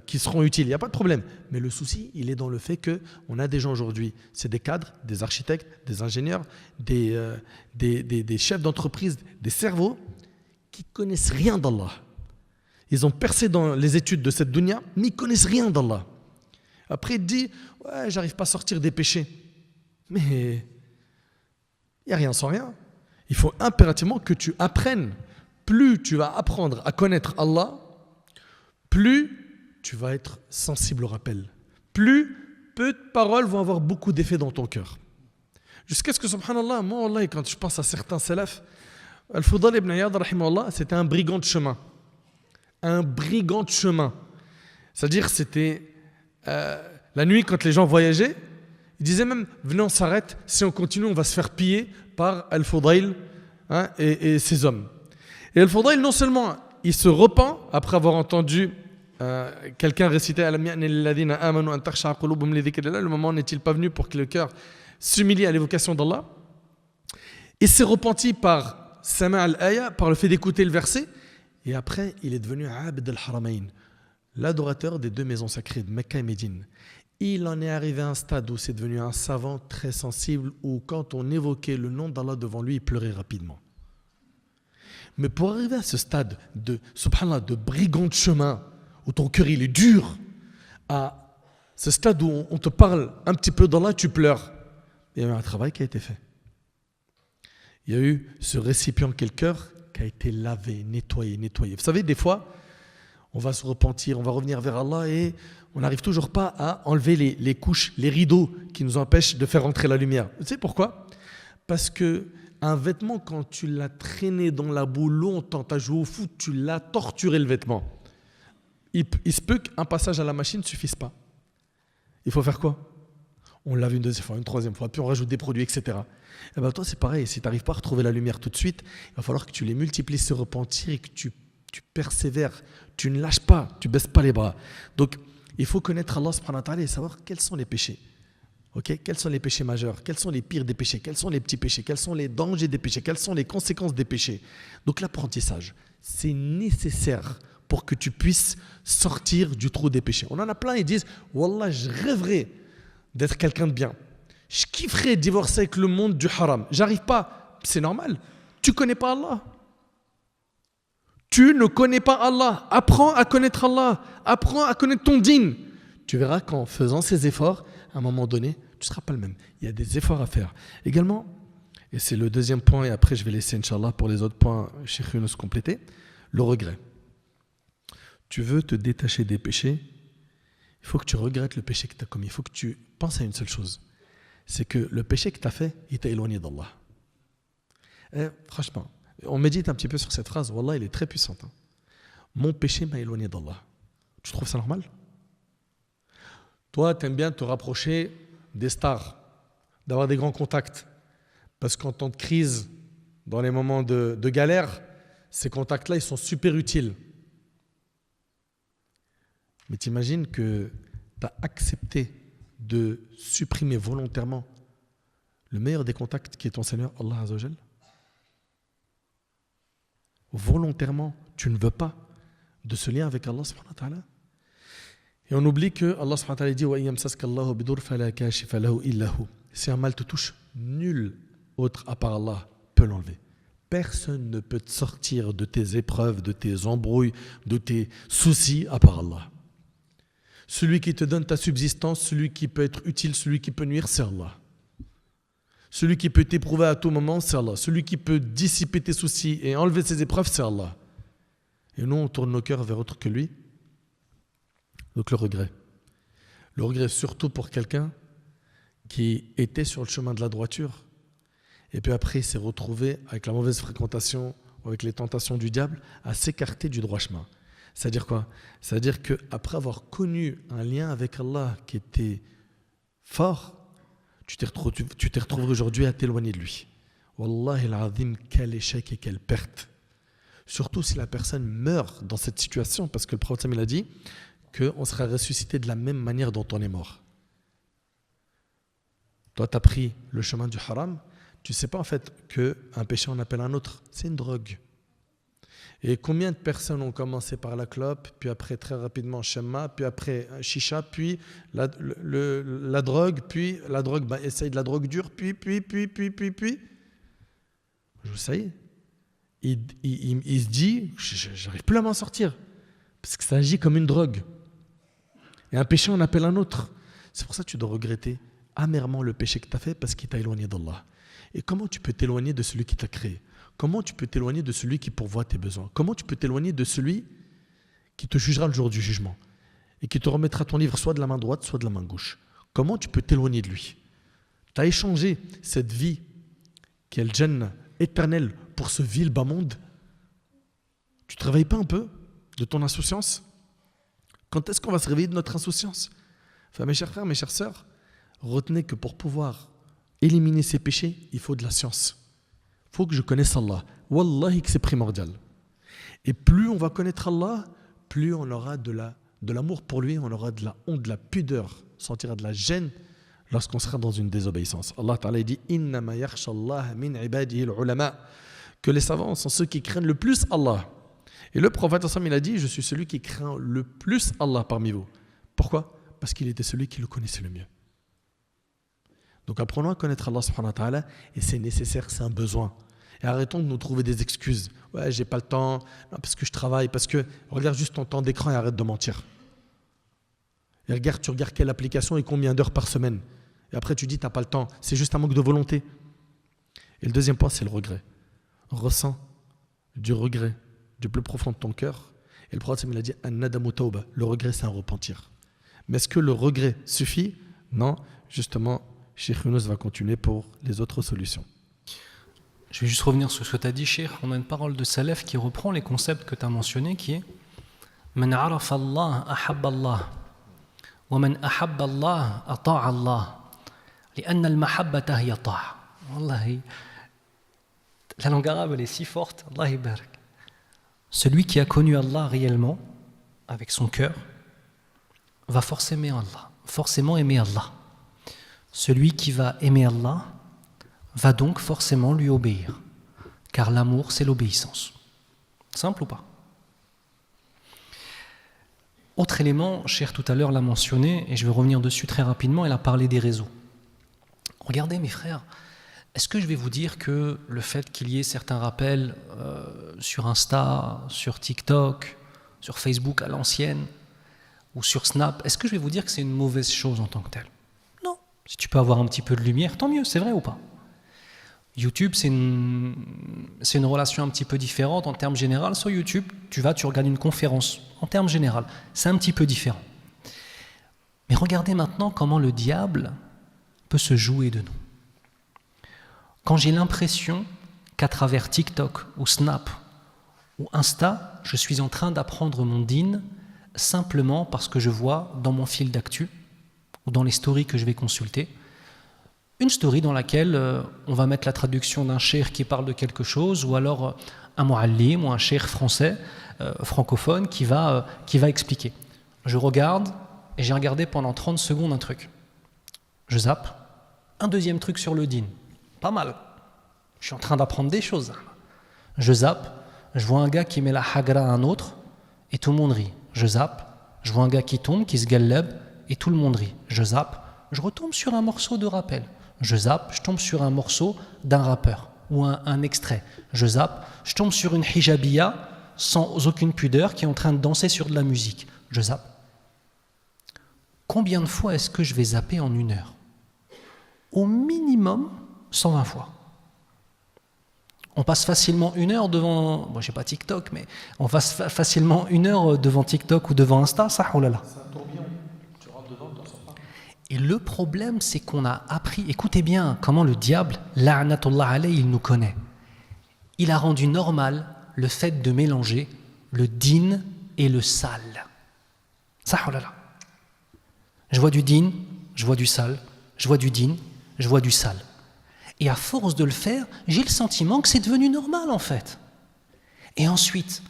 qui seront utiles. Il n'y a pas de problème. Mais le souci, il est dans le fait qu'on a des gens aujourd'hui, c'est des cadres, des architectes, des ingénieurs, des chefs d'entreprise, des cerveaux qui ne connaissent rien d'Allah. Ils ont percé dans les études de cette dunya, mais ils ne connaissent rien d'Allah. Après, il dit, ouais, j'arrive pas à sortir des péchés. Mais il n'y a rien sans rien. Il faut impérativement que tu apprennes. Plus tu vas apprendre à connaître Allah, plus tu vas être sensible au rappel. Plus peu de paroles vont avoir beaucoup d'effet dans ton cœur. Jusqu'à ce que, subhanallah, moi, Allah, quand je pense à certains salafs, Al-Fudal ibn Iyad, rahimahullah, c'était un brigand de chemin. Un brigand de chemin. C'est-à-dire, c'était la nuit, quand les gens voyageaient, ils disaient même, venez, on s'arrête, si on continue, on va se faire piller par Al-Fudayl et ses hommes. Et Al-Fudayl, non seulement il se repent après avoir entendu quelqu'un réciter le moment n'est-il pas venu pour que le cœur s'humilie à l'évocation d'Allah. Il s'est repenti par Sama' al-Aya, par le fait d'écouter le verset, et après il est devenu Abd al-Haramayn, l'adorateur des deux maisons sacrées de Mecca et Médine. Il en est arrivé à un stade où c'est devenu un savant très sensible, où quand on évoquait le nom d'Allah devant lui, il pleurait rapidement. Mais pour arriver à ce stade subhanallah, de brigand de chemin, où ton cœur il est dur, à ce stade où on te parle un petit peu d'Allah, tu pleures, il y a eu un travail qui a été fait. Il y a eu ce récipient qu'est le cœur qui a été lavé, nettoyé. Vous savez, des fois, on va se repentir, on va revenir vers Allah et on n'arrive toujours pas à enlever les couches, les rideaux qui nous empêchent de faire rentrer la lumière. Vous savez pourquoi? Parce que un vêtement, quand tu l'as traîné dans la boue longtemps, tu as joué au foot, tu l'as torturé le vêtement. Il se peut qu'un passage à la machine ne suffise pas. Il faut faire quoi? On lave une deuxième fois, une troisième fois, puis on rajoute des produits, etc. Et bien toi, c'est pareil. Si tu n'arrives pas à retrouver la lumière tout de suite, il va falloir que tu les multiplies, ce repentir, et que tu persévères. Tu ne lâches pas, tu ne baisses pas les bras. Donc, il faut connaître Allah subhanahu wa ta'ala et savoir quels sont les péchés. Okay? Quels sont les péchés majeurs? Quels sont les pires des péchés? Quels sont les petits péchés? Quels sont les dangers des péchés? Quelles sont les conséquences des péchés? Donc l'apprentissage, c'est nécessaire pour que tu puisses sortir du trou des péchés. On en a plein, ils disent « Wallah, je rêverais d'être quelqu'un de bien. Je kifferais divorcer avec le monde du haram. J'arrive pas. » C'est normal. Tu connais pas Allah. Tu ne connais pas Allah. Apprends à connaître Allah. Apprends à connaître ton din. tu verras qu'en faisant ces efforts, à un moment donné, tu ne seras pas le même. Il y a des efforts à faire. Également, et c'est le deuxième point, et après je vais laisser, Inch'Allah, pour les autres points, Cheikh Younous compléter, le regret. Tu veux te détacher des péchés, il faut que tu regrettes le péché que tu as commis. Il faut que tu penses à une seule chose. C'est que le péché que tu as fait, il t'a éloigné d'Allah. Et franchement, on médite un petit peu sur cette phrase. Wallah, elle est très puissante. Hein. Mon péché m'a éloigné d'Allah. Tu trouves ça normal? Toi, tu aimes bien te rapprocher des stars, d'avoir des grands contacts. Parce qu'en temps de crise, dans les moments de galère, ces contacts-là, ils sont super utiles. Mais t'imagines que tu as accepté de supprimer volontairement le meilleur des contacts qui est ton Seigneur, Allah Azza wa Jal. Volontairement, tu ne veux pas de ce lien avec Allah subhanahu wa ta'ala. Et on oublie que Allah subhanahu wa ta'ala dit wa yamsaska Allahu bidur fala kashifa lahu illa hu. Si un mal te touche, nul autre à part Allah peut l'enlever. Personne ne peut te sortir de tes épreuves, de tes embrouilles, de tes soucis à part Allah. Celui qui te donne ta subsistance, celui qui peut être utile, celui qui peut nuire, c'est Allah. Celui qui peut t'éprouver à tout moment, c'est Allah. Celui qui peut dissiper tes soucis et enlever ses épreuves, c'est Allah. Et nous, on tourne nos cœurs vers autre que lui. Donc le regret. Le regret surtout pour quelqu'un qui était sur le chemin de la droiture et puis après il s'est retrouvé avec la mauvaise fréquentation, avec les tentations du diable, à s'écarter du droit chemin. C'est-à-dire quoi? C'est-à-dire qu'après avoir connu un lien avec Allah qui était fort, tu t'es retrouvé aujourd'hui à t'éloigner de lui. Wallahi al-azim, quel échec et quelle perte. Surtout si la personne meurt dans cette situation, parce que le prophète il a dit qu'on sera ressuscité de la même manière dont on est mort. Toi, tu as pris le chemin du haram, tu ne sais pas en fait qu'un péché en appelle un autre. C'est une drogue. Et combien de personnes ont commencé par la clope, puis après très rapidement Shamma, puis après Chicha, puis la drogue, puis la drogue, essaye de la drogue dure, puis. Ça y est. Il se dit, j'arrive plus à m'en sortir. Parce que ça agit comme une drogue. Et un péché en appelle un autre. C'est pour ça que tu dois regretter amèrement le péché que tu as fait parce qu'il t'a éloigné d'Allah. Et comment tu peux t'éloigner de celui qui t'a créé? Comment tu peux t'éloigner de celui qui pourvoit tes besoins? Comment tu peux t'éloigner de celui qui te jugera le jour du jugement et qui te remettra ton livre soit de la main droite, soit de la main gauche? Comment tu peux t'éloigner de lui? Tu as échangé cette vie qui est le Jannah éternel pour ce vil bas monde. Tu ne te réveilles pas un peu de ton insouciance? Quand est-ce qu'on va se réveiller de notre insouciance? Enfin, mes chers frères, mes chères sœurs, retenez que pour pouvoir éliminer ces péchés, il faut de la science. Il faut que je connaisse Allah. Wallahi que c'est primordial. Et plus on va connaître Allah, plus on aura de l'amour pour lui, on aura de la honte, de la pudeur, on sentira de la gêne lorsqu'on sera dans une désobéissance. Allah Ta'ala dit Innama yakhsha Allah min ibadihi al-ulama, que les savants sont ceux qui craignent le plus Allah. Et le prophète il a dit je suis celui qui craint le plus Allah parmi vous. Pourquoi? Parce qu'il était celui qui le connaissait le mieux. Donc apprenons à connaître Allah subhanahu wa ta'ala, et c'est nécessaire, c'est un besoin. Et arrêtons de nous trouver des excuses. Ouais, j'ai pas le temps, non, parce que je travaille, parce que regarde juste ton temps d'écran et arrête de mentir. Et tu regardes quelle application et combien d'heures par semaine. Et après tu dis t'as pas le temps, c'est juste un manque de volonté. Et le deuxième point, c'est le regret. Ressens du regret du plus profond de ton cœur. Et le prophète il a dit An-nadamu tawba, le regret c'est un repentir. Mais est-ce que le regret suffit? Non, justement, Cheikh Younous va continuer pour les autres solutions. Je vais juste revenir sur ce que tu as dit, Cheikh. On a une parole de Salaf qui reprend les concepts que tu as mentionnés, qui est Man arafa Allah ahabba Allah, wa man ahabba Allah ata'a Allah, li'anna al-mahabbata hiya ta'a. Wallahi, la langue arabe elle est si forte. Allah barak. Celui qui a connu Allah réellement, avec son cœur, va forcément aimer Allah. Celui qui va aimer Allah va donc forcément lui obéir, car l'amour c'est l'obéissance. Simple ou pas? Autre élément, Cheikh tout à l'heure l'a mentionné, et je vais revenir dessus très rapidement, elle a parlé des réseaux. Regardez mes frères, est-ce que je vais vous dire que le fait qu'il y ait certains rappels sur Insta, sur TikTok, sur Facebook à l'ancienne, ou sur Snap, est-ce que je vais vous dire que c'est une mauvaise chose en tant que telle? Non. Si tu peux avoir un petit peu de lumière, tant mieux, c'est vrai ou pas? YouTube, c'est une relation un petit peu différente en termes généraux. Sur YouTube, tu regardes une conférence. En termes généraux, c'est un petit peu différent. Mais regardez maintenant comment le diable peut se jouer de nous. Quand j'ai l'impression qu'à travers TikTok ou Snap ou Insta, je suis en train d'apprendre mon dîn simplement parce que je vois dans mon fil d'actu ou dans les stories que je vais consulter, une story dans laquelle on va mettre la traduction d'un cheikh qui parle de quelque chose, ou alors un muallim ou un cheikh français, francophone, qui va expliquer. Je regarde, et j'ai regardé pendant 30 secondes un truc. Je zappe, un deuxième truc sur le dîn. Pas mal. Je suis en train d'apprendre des choses. Je zappe, je vois un gars qui met la hagra à un autre, et tout le monde rit. Je zappe, je vois un gars qui tombe, qui se galleb, et tout le monde rit. Je zappe, je retombe sur un morceau de rappel. Je zappe, je tombe sur un morceau d'un rappeur ou un extrait. Je zappe, je tombe sur une hijabiya sans aucune pudeur qui est en train de danser sur de la musique. Je zappe. Combien de fois est-ce que je vais zapper en 1 heure? Au minimum 120 fois. On passe facilement 1 heure devant, bon, j'ai pas TikTok, mais on passe facilement 1 heure devant TikTok ou devant Insta, ça, oh là là. Et le problème, c'est qu'on a appris, écoutez bien, comment le diable, la'natullah alayhi, il nous connaît. Il a rendu normal le fait de mélanger le din et le sale. Ça, oh là là. Je vois du din, je vois du sale, je vois du din, je vois du sale. Et à force de le faire, j'ai le sentiment que c'est devenu normal en fait. Et ensuite,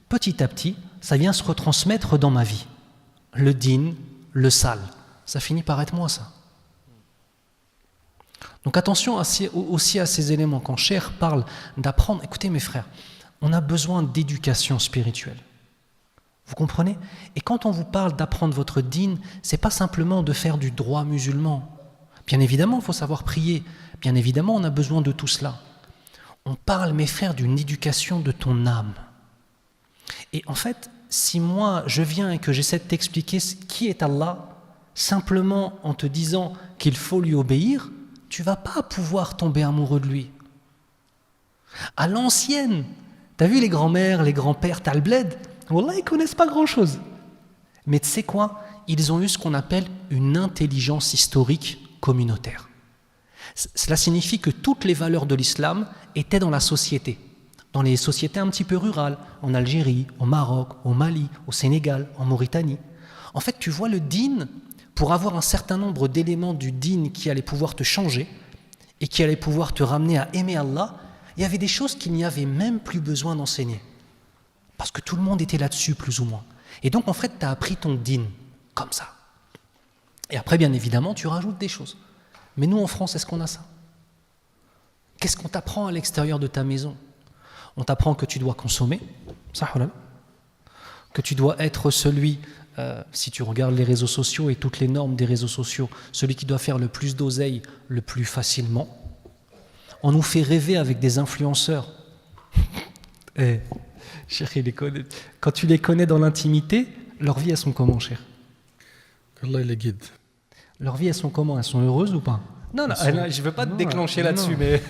petit à petit, ça vient se retransmettre dans ma vie. Le din, le sale. Ça finit par être moi, ça. Donc attention aussi à ces éléments. Quand Cheikh parle d'apprendre, écoutez mes frères, on a besoin d'éducation spirituelle. Vous comprenez? Et quand on vous parle d'apprendre votre dîn, c'est pas simplement de faire du droit musulman. Bien évidemment, il faut savoir prier. Bien évidemment, on a besoin de tout cela. On parle, mes frères, d'une éducation de ton âme. Et en fait, si moi, je viens et que j'essaie de t'expliquer qui est Allah, simplement en te disant qu'il faut lui obéir, tu ne vas pas pouvoir tomber amoureux de lui. À l'ancienne, tu as vu les grands-mères, les grands-pères, t'as le bled, wallah, ils ne connaissent pas grand-chose. Mais tu sais quoi? Ils ont eu ce qu'on appelle une intelligence historique communautaire. Cela signifie que toutes les valeurs de l'islam étaient dans la société, dans les sociétés un petit peu rurales, en Algérie, au Maroc, au Mali, au Sénégal, en Mauritanie. En fait, tu vois le dîn, pour avoir un certain nombre d'éléments du dîn qui allaient pouvoir te changer et qui allaient pouvoir te ramener à aimer Allah, il y avait des choses qu'il n'y avait même plus besoin d'enseigner. Parce que tout le monde était là-dessus, plus ou moins. Et donc, en fait, tu as appris ton dîn, comme ça. Et après, bien évidemment, tu rajoutes des choses. Mais nous, en France, est-ce qu'on a ça? Qu'est-ce qu'on t'apprend à l'extérieur de ta maison? On t'apprend que tu dois consommer, ça, que tu dois être celui... si tu regardes les réseaux sociaux et toutes les normes des réseaux sociaux, celui qui doit faire le plus d'oseille le plus facilement. On nous fait rêver avec des influenceurs. Chérie, quand tu les connais dans l'intimité, leurs vies, elles sont comment, cher? Allah les guide. Leurs vies, elles sont comment? Elles sont heureuses ou pas? Non, je ne veux pas te déclencher là-dessus, mais...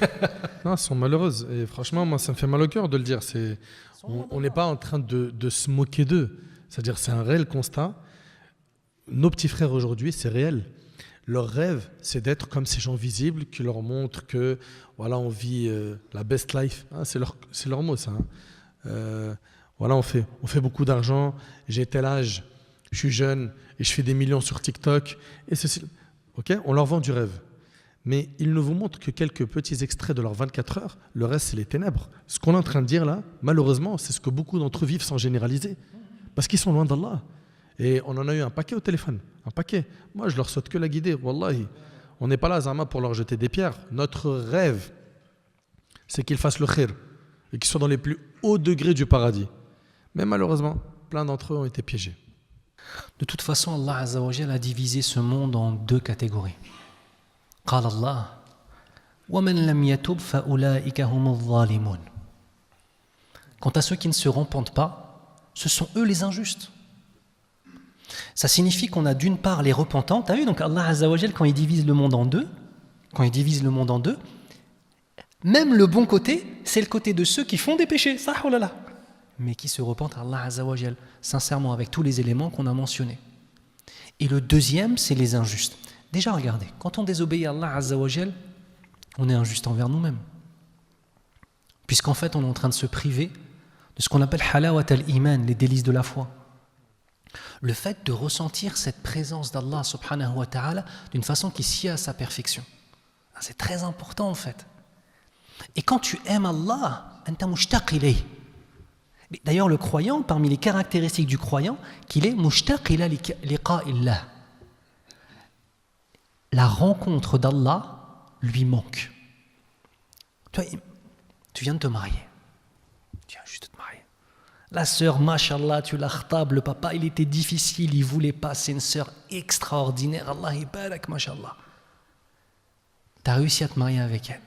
Non, elles sont malheureuses. Et franchement, moi, ça me fait mal au cœur de le dire. On n'est pas en train de se moquer d'eux. C'est-à-dire, c'est un réel constat. Nos petits frères aujourd'hui, c'est réel. Leur rêve, c'est d'être comme ces gens visibles qui leur montrent que, voilà, on vit la best life. Hein, c'est leur mot, ça. Hein. Voilà, on fait beaucoup d'argent. J'ai tel âge, je suis jeune et je fais des millions sur TikTok. Et ceci, ok, on leur vend du rêve. Mais ils ne vous montrent que quelques petits extraits de leurs 24 heures. Le reste, c'est les ténèbres. Ce qu'on est en train de dire là, malheureusement, c'est ce que beaucoup d'entre eux vivent sans généraliser. Parce qu'ils sont loin d'Allah. Et on en a eu un paquet au téléphone. Un paquet. Moi, je leur souhaite que la guider. Wallahi. On n'est pas là, Zama, pour leur jeter des pierres. Notre rêve, c'est qu'ils fassent le khir. Et qu'ils soient dans les plus hauts degrés du paradis. Mais malheureusement, plein d'entre eux ont été piégés. De toute façon, Allah Azza wa Jalla a divisé ce monde en 2 catégories. قال الله ومن لم يتب فأولئك هم الظالمون. Quant à ceux qui ne se repentent pas, ce sont eux les injustes. Ça signifie qu'on a d'une part les repentants. Tu as vu, donc Allah Azza wa Jal, quand il divise le monde en deux, même le bon côté, c'est le côté de ceux qui font des péchés, ça, oh là là, mais qui se repentent à Allah Azza wa Jal, sincèrement, avec tous les éléments qu'on a mentionnés. Et le deuxième, c'est les injustes. Déjà, regardez, quand on désobéit à Allah Azza wa Jal, on est injuste envers nous-mêmes. Puisqu'en fait, on est en train de se priver de ce qu'on appelle halawat al-iman, les délices de la foi. Le fait de ressentir cette présence d'Allah subhanahu wa ta'ala d'une façon qui sied à sa perfection. C'est très important en fait. Et quand tu aimes Allah, anta mushtaq ilayh. D'ailleurs, le croyant, parmi les caractéristiques du croyant, qu'il est mushtaq ila liqa'illah. La rencontre d'Allah lui manque. Tu viens de te marier. Tu viens juste de te marier. La sœur, mashallah, tu l'as khtab, le papa, il était difficile, il voulait pas, c'est une sœur extraordinaire. Allah ibarak, mashallah. Tu as réussi à te marier avec elle.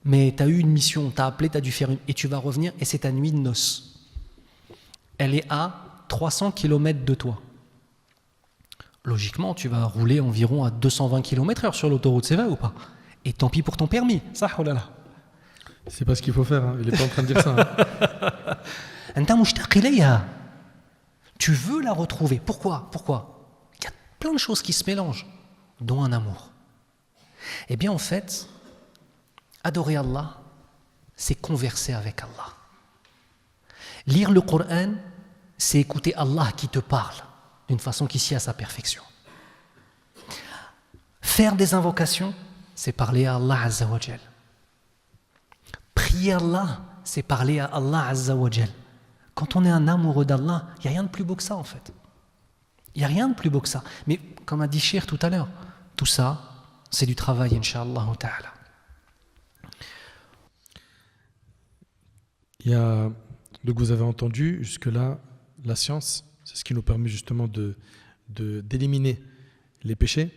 Mais tu as eu une mission, tu as appelé, tu as dû faire une... Et tu vas revenir, et c'est ta nuit de noces. Elle est à 300 km de toi. Logiquement, tu vas rouler environ à 220 km/h sur l'autoroute, c'est vrai ou pas? Et tant pis pour ton permis, ça, oh là là. C'est pas ce qu'il faut faire, hein. Il n'est pas en train de dire ça. Hein. Tu veux la retrouver. Pourquoi? Il y a plein de choses qui se mélangent, dont un amour. Eh bien, en fait, adorer Allah, c'est converser avec Allah. Lire le Coran, c'est écouter Allah qui te parle d'une façon qui sied à sa perfection. Faire des invocations, c'est parler à Allah Azza wa Jal. Prier Allah, c'est parler à Allah Azza wa Jal. Quand on est un amoureux d'Allah, il n'y a rien de plus beau que ça en fait. Il n'y a rien de plus beau que ça. Mais comme a dit Cheikh tout à l'heure, tout ça, c'est du travail, Inch'Allah ta'ala. Donc vous avez entendu, jusque-là, la science, c'est ce qui nous permet justement d'éliminer les péchés.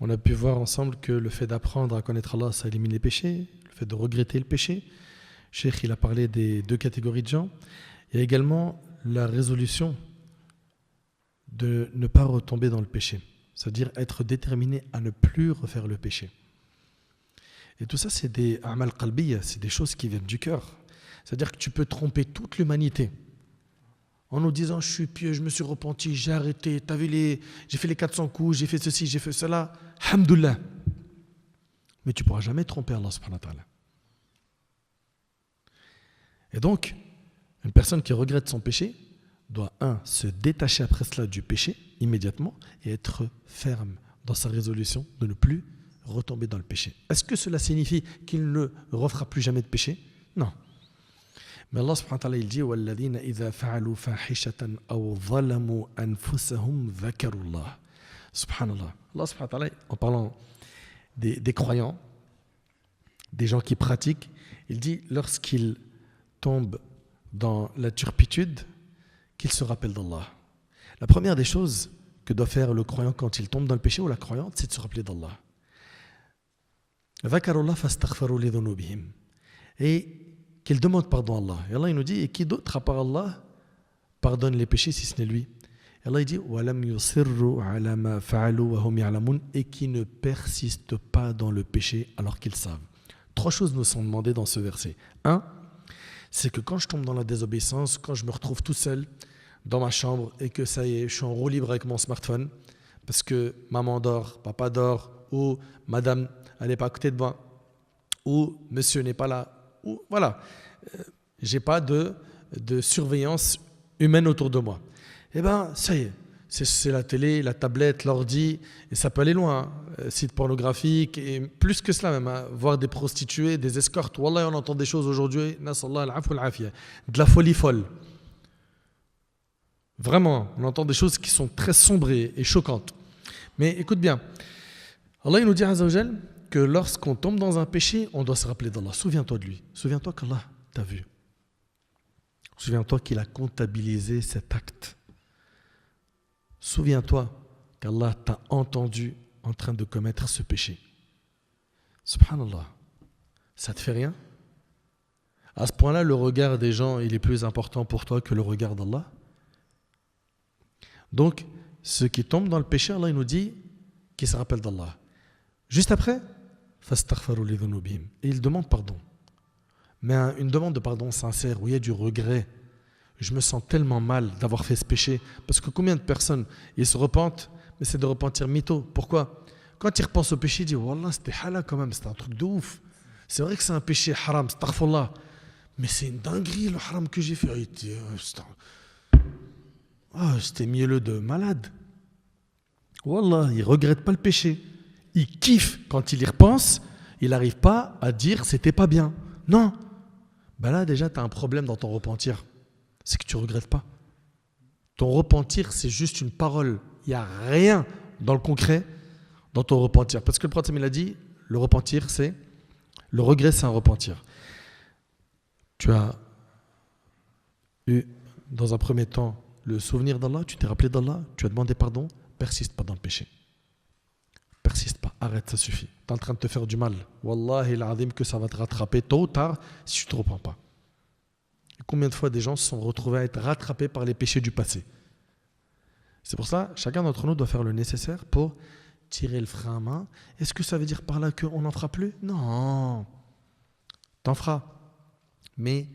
On a pu voir ensemble que le fait d'apprendre à connaître Allah, ça élimine les péchés. Le fait de regretter le péché. Cheikh, il a parlé des deux catégories de gens. Il y a également la résolution de ne pas retomber dans le péché. C'est-à-dire être déterminé à ne plus refaire le péché. Et tout ça, c'est des a'mal qalbiyya, c'est des choses qui viennent du cœur. C'est-à-dire que tu peux tromper toute l'humanité en nous disant je suis pieux, je me suis repenti, j'ai arrêté, j'ai fait les 400 coups, j'ai fait ceci, j'ai fait cela, hamdoullah. Mais tu ne pourras jamais tromper Allah subhanahu wa ta'ala. Et donc, une personne qui regrette son péché doit, se détacher après cela du péché immédiatement et être ferme dans sa résolution de ne plus retomber dans le péché. Est-ce que cela signifie qu'il ne refera plus jamais de péché? Non. Mais Allah subhanahu wa ta'ala il dit وَالَّذِينَ إِذَا فَعَلُوا فَاحِشَةً أَوْ ظَلَمُوا أَنفُسَهُمْ ذَكَرُوا اللَّهَ. Subhanallah. Allah subhanahu wa ta'ala, en parlant des croyants, des gens qui pratiquent, il dit lorsqu'ils tombent dans la turpitude, qu'ils se rappellent d'Allah. La première des choses que doit faire le croyant quand il tombe dans le péché ou la croyante, c'est de se rappeler d'Allah. Et qu'il demande pardon à Allah. Et Allah il nous dit, et qui d'autre à part Allah pardonne les péchés si ce n'est lui? Et Allah il dit et qui ne persiste pas dans le péché alors qu'ils savent. Trois choses nous sont demandées dans ce verset. C'est que quand je tombe dans la désobéissance, quand je me retrouve tout seul dans ma chambre et que ça y est, je suis en roue libre avec mon smartphone parce que maman dort, papa dort, ou madame elle n'est pas à côté de moi, ou monsieur n'est pas là, ou voilà, j'ai pas de surveillance humaine autour de moi. Eh bien, ça y est, c'est la télé, la tablette, l'ordi, et ça peut aller loin, sites pornographiques, et plus que cela même, voir des prostituées, des escortes. Wallah, on entend des choses aujourd'hui, de la folie folle. Vraiment, on entend des choses qui sont très sombres et choquantes. Mais écoute bien, Allah il nous dit Azza wa Jal que lorsqu'on tombe dans un péché, on doit se rappeler d'Allah. Souviens-toi de lui. Souviens-toi qu'Allah t'a vu. Souviens-toi qu'il a comptabilisé cet acte. Souviens-toi qu'Allah t'a entendu en train de commettre ce péché. Subhanallah. Ça te fait rien? À ce point-là, le regard des gens, il est plus important pour toi que le regard d'Allah? Donc, ceux qui tombent dans le péché, Allah il nous dit qu'ils se rappellent d'Allah. Juste après, fastaghfiru li dhunubihim. Et ils demandent pardon. Mais une demande de pardon sincère, où il y a du regret. Je me sens tellement mal d'avoir fait ce péché. Parce que combien de personnes, ils se repentent, mais c'est de repentir mytho. Pourquoi? Quand ils repensent au péché, ils disent Wallah, c'était halal quand même, c'était un truc de ouf. C'est vrai que c'est un péché haram, astaghfirullah. Mais c'est une dinguerie le haram que j'ai fait. C'était mielleux de malade. Wallah, il ne regrette pas le péché. Il kiffe quand il y repense. Il n'arrive pas à dire c'était pas bien. Non. Ben là, déjà, tu as un problème dans ton repentir. C'est que tu ne regrettes pas. Ton repentir, c'est juste une parole. Il n'y a rien dans le concret dans ton repentir. Parce que le prophète, il a dit, le repentir, c'est... Le regret, c'est un repentir. Tu as eu, dans un premier temps, le souvenir d'Allah, tu t'es rappelé d'Allah, tu as demandé pardon, persiste pas dans le péché. Persiste pas, arrête, ça suffit. Tu es en train de te faire du mal. Wallahi l'azim que ça va te rattraper tôt ou tard si tu ne te repens pas. Et combien de fois des gens se sont retrouvés à être rattrapés par les péchés du passé? C'est pour ça, chacun d'entre nous doit faire le nécessaire pour tirer le frein à main. Est-ce que ça veut dire par là qu'on n'en fera plus? Non. T'en feras. Mais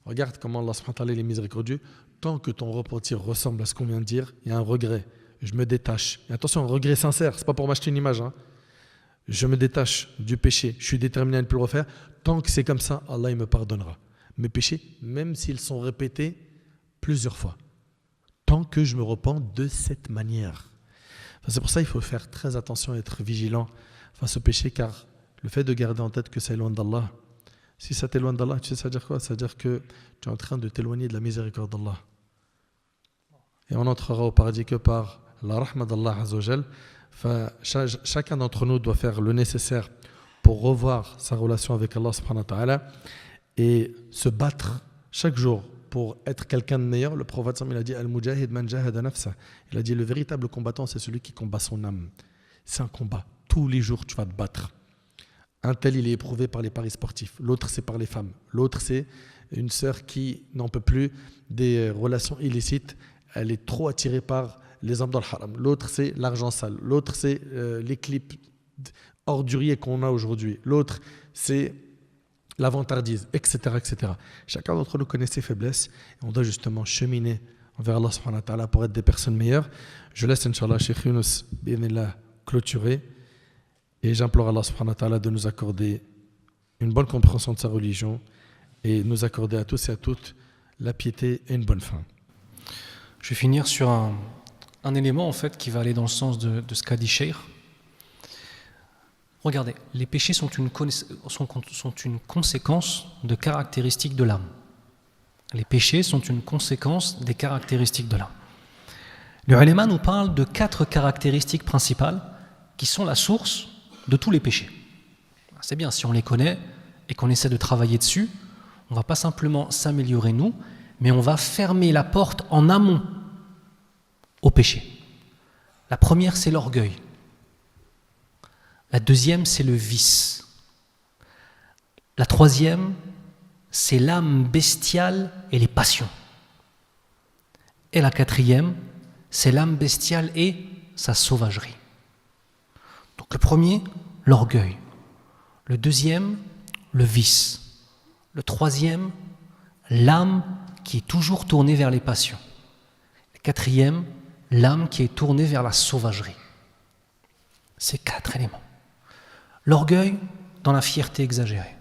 regarde comment Allah subhanahu wa ta'ala est miséricordieux. Tant que ton repentir ressemble à ce qu'on vient de dire, il y a un regret. Je me détache. Et attention, un regret sincère, c'est pas pour m'acheter une image. Je me détache du péché. Je suis déterminé à ne plus le refaire. Tant que c'est comme ça, Allah il me pardonnera mes péchés, même s'ils sont répétés plusieurs fois. Tant que je me repens de cette manière. C'est pour ça qu'il faut faire très attention et être vigilant face au péché, car le fait de garder en tête que ça éloigne d'Allah, si ça t'éloigne d'Allah, tu sais ça veut dire quoi? Ça veut dire que tu es en train de t'éloigner de la miséricorde d'Allah. Et on n'entrera au paradis que par la rahma d'Allah Azzawajal. Chacun d'entre nous doit faire le nécessaire pour revoir sa relation avec Allah subhanahu wa ta'ala et se battre chaque jour pour être quelqu'un de meilleur. Le prophète il a dit Al-Mujahid man jahada nafsa. Il a dit le véritable combattant, c'est celui qui combat son âme. C'est un combat. Tous les jours, tu vas te battre. Un tel, il est éprouvé par les paris sportifs. L'autre, c'est par les femmes. L'autre, c'est une sœur qui n'en peut plus des relations illicites. Elle est trop attirée par les hommes dans le haram. L'autre, c'est l'argent sale. L'autre, c'est les clips orduriers qu'on a aujourd'hui. L'autre, c'est la vantardise, etc., etc. Chacun d'entre nous connaît ses faiblesses et on doit justement cheminer envers Allah subhanahu wa ta'ala pour être des personnes meilleures. Je laisse, Inch'Allah, Cheikh Younous, bi'idhnillah, clôturer et j'implore Allah subhanahu wa ta'ala de nous accorder une bonne compréhension de sa religion et nous accorder à tous et à toutes la piété et une bonne fin. Je vais finir sur un élément en fait qui va aller dans le sens de ce qu'a dit Cheikh. Regardez, les péchés sont une conséquence de caractéristiques de l'âme. Les péchés sont une conséquence des caractéristiques de l'âme. Le ulama nous parle de 4 caractéristiques principales qui sont la source de tous les péchés. C'est bien, si on les connaît et qu'on essaie de travailler dessus, on ne va pas simplement s'améliorer nous, mais on va fermer la porte en amont au péché. La première, c'est l'orgueil. La deuxième, c'est le vice. La troisième, c'est l'âme bestiale et les passions. Et la quatrième, c'est l'âme bestiale et sa sauvagerie. Donc le premier, l'orgueil. Le deuxième, le vice. Le troisième, l'âme qui est toujours tournée vers les passions. Le quatrième, l'âme qui est tournée vers la sauvagerie. Ces 4 éléments. L'orgueil dans la fierté exagérée.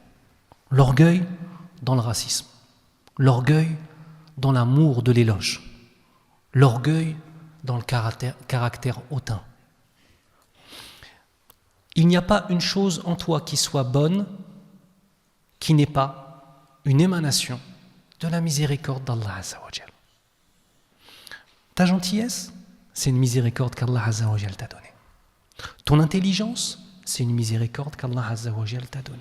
L'orgueil dans le racisme. L'orgueil dans l'amour de l'éloge. L'orgueil dans le caractère hautain. Il n'y a pas une chose en toi qui soit bonne qui n'est pas une émanation de la miséricorde d'Allah Azza wa Jal. Ta gentillesse, c'est une miséricorde qu'Allah Azza wa Jal t'a donnée. Ton intelligence, c'est une miséricorde qu'Allah Azza wa Jal t'a donnée.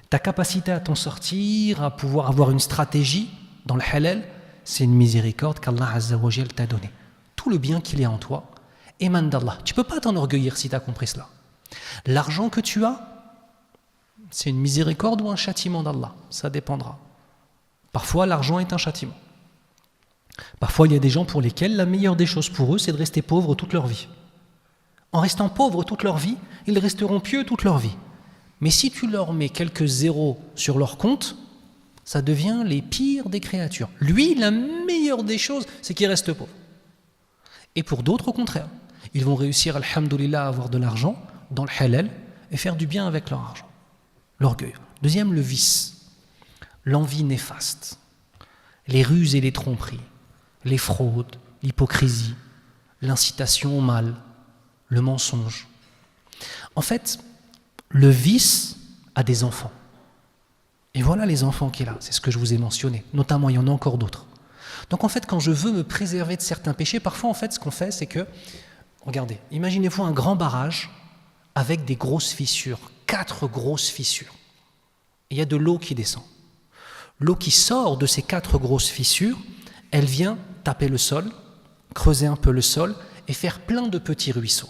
Ta capacité à t'en sortir, à pouvoir avoir une stratégie dans le halal, c'est une miséricorde qu'Allah Azza wa Jal t'a donnée. Tout le bien qu'il y a en toi émane d'Allah. Tu ne peux pas t'enorgueillir si tu as compris cela. L'argent que tu as, c'est une miséricorde ou un châtiment d'Allah. Ça dépendra. Parfois, l'argent est un châtiment. Parfois, il y a des gens pour lesquels la meilleure des choses pour eux, c'est de rester pauvres toute leur vie. En restant pauvres toute leur vie, ils resteront pieux toute leur vie. Mais si tu leur mets quelques zéros sur leur compte, ça devient les pires des créatures. Lui, la meilleure des choses, c'est qu'il reste pauvre. Et pour d'autres, au contraire, ils vont réussir, alhamdoulilah, à avoir de l'argent dans le halal et faire du bien avec leur argent. L'orgueil. Deuxième, le vice. L'envie néfaste. Les ruses et les tromperies. Les fraudes, l'hypocrisie, l'incitation au mal, le mensonge. En fait, le vice a des enfants. Et voilà les enfants qu'il a, c'est ce que je vous ai mentionné. Notamment, il y en a encore d'autres. Donc en fait, quand je veux me préserver de certains péchés, parfois en fait, ce qu'on fait, c'est que, regardez, imaginez-vous un grand barrage avec des grosses fissures, 4 grosses fissures. Et il y a de l'eau qui descend. L'eau qui sort de ces 4 grosses fissures, elle vient taper le sol, creuser un peu le sol et faire plein de petits ruisseaux.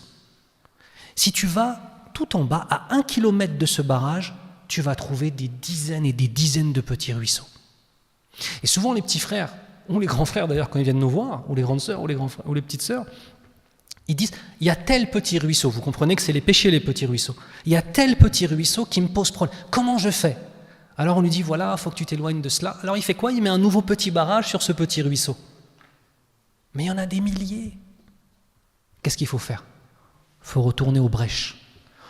Si tu vas tout en bas, à 1 kilomètre de ce barrage, tu vas trouver des dizaines et des dizaines de petits ruisseaux. Et souvent les petits frères, ou les grands frères d'ailleurs quand ils viennent nous voir, ou les grandes sœurs, ou les, grands frères, ou les petites sœurs, ils disent, il y a tel petit ruisseau, vous comprenez que c'est les péchés les petits ruisseaux, il y a tel petit ruisseau qui me pose problème, comment je fais ? Alors on lui dit, voilà, il faut que tu t'éloignes de cela. Alors il fait quoi ? Il met un nouveau petit barrage sur ce petit ruisseau. Mais il y en a des milliers. Qu'est-ce qu'il faut faire ? Il faut retourner aux brèches.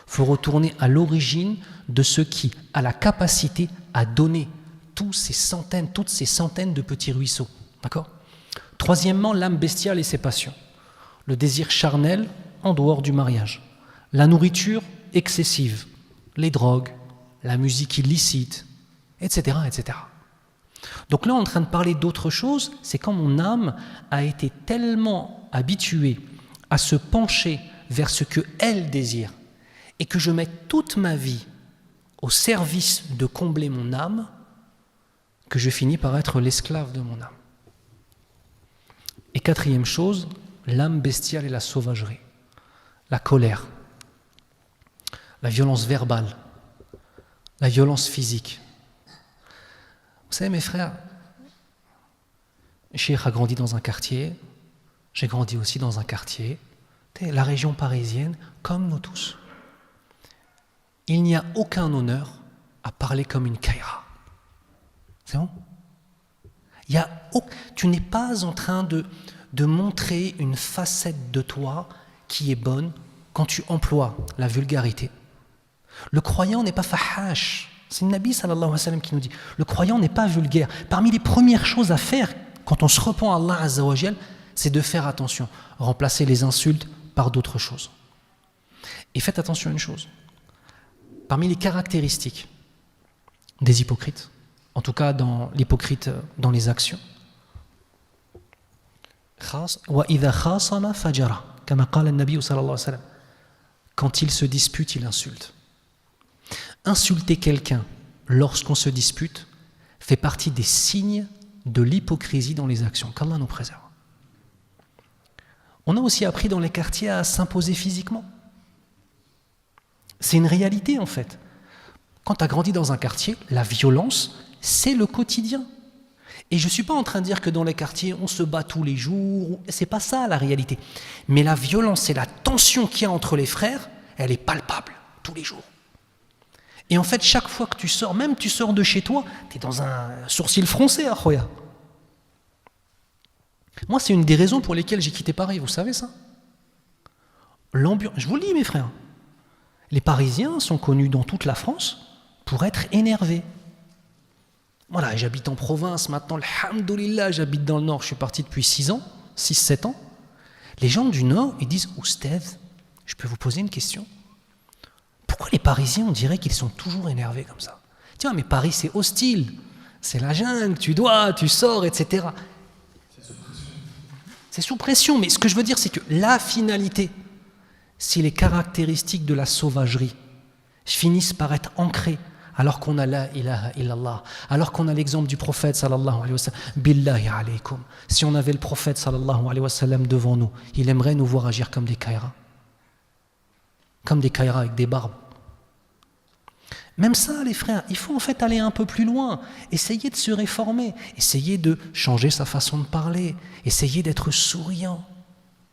Il faut retourner à l'origine de ce qui a la capacité à donner toutes ces centaines de petits ruisseaux. D'accord ? Troisièmement, l'âme bestiale et ses passions. Le désir charnel en dehors du mariage. La nourriture excessive. Les drogues. La musique illicite. Etc., etc. Donc là, on est en train de parler d'autre chose, c'est quand mon âme a été tellement habituée à se pencher vers ce qu'elle désire et que je mette toute ma vie au service de combler mon âme, que je finis par être l'esclave de mon âme. Et quatrième chose, l'âme bestiale et la sauvagerie, la colère, la violence verbale, la violence physique. Vous savez, mes frères, Cheikh a grandi dans un quartier, j'ai grandi aussi dans un quartier, la région parisienne, comme nous tous. Il n'y a aucun honneur à parler comme une caïra. C'est bon ? Tu n'es pas en train de montrer une facette de toi qui est bonne quand tu emploies la vulgarité. Le croyant n'est pas fahash. C'est le Nabi sallallahu alayhi wa sallam qui nous dit, le croyant n'est pas vulgaire. Parmi les premières choses à faire quand on se repent à Allah azza wa jal, c'est de faire attention, remplacer les insultes par d'autres choses. Et faites attention à une chose. Parmi les caractéristiques des hypocrites, en tout cas dans l'hypocrite dans les actions, وَإِذَا خَاصَمَ فَجَرَ كما قال النبي صلى الله عليه وسلم. Quand il se dispute, il insulte. Insulter quelqu'un lorsqu'on se dispute fait partie des signes de l'hypocrisie dans les actions. Qu'Allah nous préserve. On a aussi appris dans les quartiers à s'imposer physiquement. C'est une réalité en fait. Quand tu as grandi dans un quartier, la violence, c'est le quotidien. Et je ne suis pas en train de dire que dans les quartiers, on se bat tous les jours. C'est pas ça la réalité. Mais la violence et la tension qu'il y a entre les frères, elle est palpable tous les jours. Et en fait, chaque fois que tu sors, même tu sors de chez toi, tu es dans un sourcil froncé, Akhoya. Moi, c'est une des raisons pour lesquelles j'ai quitté Paris, vous savez ça ? L'ambiance, je vous le dis mes frères, les Parisiens sont connus dans toute la France pour être énervés. Voilà, j'habite en province maintenant, alhamdoulilah, j'habite dans le Nord, je suis parti depuis 6-7 ans. Les gens du Nord, ils disent, Oustaz, je peux vous poser une question ? Pourquoi les Parisiens, on dirait qu'ils sont toujours énervés comme ça ? Tiens, mais Paris, c'est hostile, c'est la jungle, tu sors, etc. C'est sous pression, mais ce que je veux dire, c'est que la finalité, si les caractéristiques de la sauvagerie finissent par être ancrées, alors qu'on a la ilaha illallah, alors qu'on a l'exemple du prophète sallallahu alayhi wa sallam, billahi alaykum, si on avait le prophète sallallahu alayhi wa sallam devant nous, il aimerait nous voir agir comme des caïras avec des barbes. Même ça, les frères, il faut en fait aller un peu plus loin, essayer de se réformer, essayer de changer sa façon de parler, essayer d'être souriant.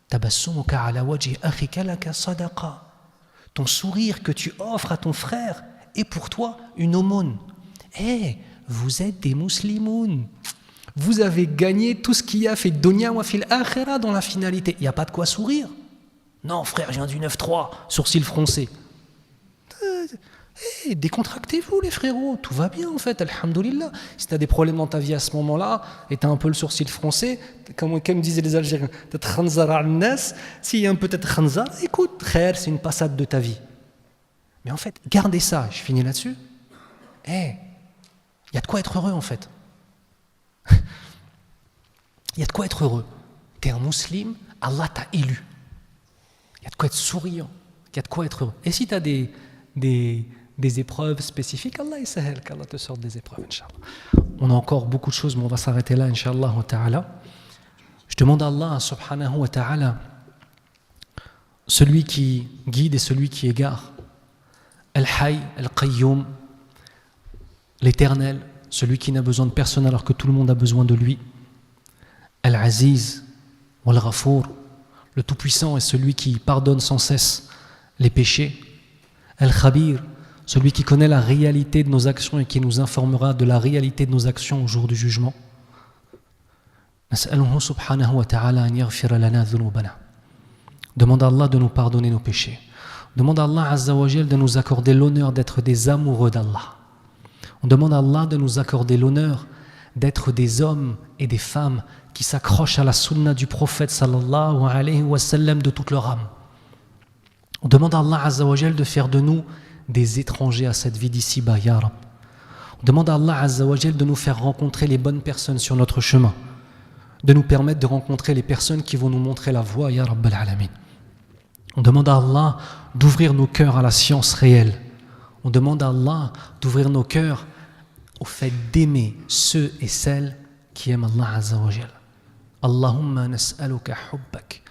Tabassumuka ala wajhi akhika laka sadaqa. Ton sourire que tu offres à ton frère est pour toi une aumône. Vous êtes des muslimoun. Vous avez gagné tout ce qu'il y a fait dunya wa fil akhira dans la finalité. Il n'y a pas de quoi sourire. Non, frère, je viens du 9-3, sourcil froncé. Décontractez-vous les frérots, tout va bien en fait, alhamdoulilah. Si tu as des problèmes dans ta vie à ce moment-là, et tu as un peu le sourcil froncé, comme disaient les Algériens, peut-être khanzar al-nas, s'il y a un peut-être khanzar, écoute, khair, c'est une passade de ta vie. Mais en fait, gardez ça, je finis là-dessus. Il y a de quoi être heureux en fait. Il y a de quoi être heureux. Tu es un musulman, Allah t'a élu. Il y a de quoi être souriant, il y a de quoi être heureux. Et si tu as des épreuves spécifiques, Allah sahel, qu'Allah te sorte des épreuves, Inch'Allah. On a encore beaucoup de choses, mais on va s'arrêter là, Inch'Allah ta'ala. Je demande à Allah, subhanahu wa ta'ala, celui qui guide et celui qui égare, Al-Hayy, Al-Qayyum, l'éternel, celui qui n'a besoin de personne alors que tout le monde a besoin de lui, Al-Aziz, Wal-Ghafour, le Tout-Puissant est celui qui pardonne sans cesse les péchés, Al-Khabir, celui qui connaît la réalité de nos actions et qui nous informera de la réalité de nos actions au jour du jugement. Nas'aluhu subhanahu wa ta'ala an yaghfira lana dhunubana. Demande à Allah de nous pardonner nos péchés. Demande à Allah azza wa jal de nous accorder l'honneur d'être des amoureux d'Allah. On demande à Allah de nous accorder l'honneur d'être des hommes et des femmes qui s'accrochent à la sunna du prophète sallallahu alayhi wa sallam de toute leur âme. On demande à Allah azza wa jal de faire de nous des étrangers à cette vie d'ici-bas, ya Rab. On demande à Allah azza wa jal de nous faire rencontrer les bonnes personnes sur notre chemin, de nous permettre de rencontrer les personnes qui vont nous montrer la voie, ya Rabbal Alamin. On demande à Allah d'ouvrir nos cœurs à la science réelle. On demande à Allah d'ouvrir nos cœurs au fait d'aimer ceux et celles qui aiment Allah azza wa jal. Allahumma nas'aluka hubbak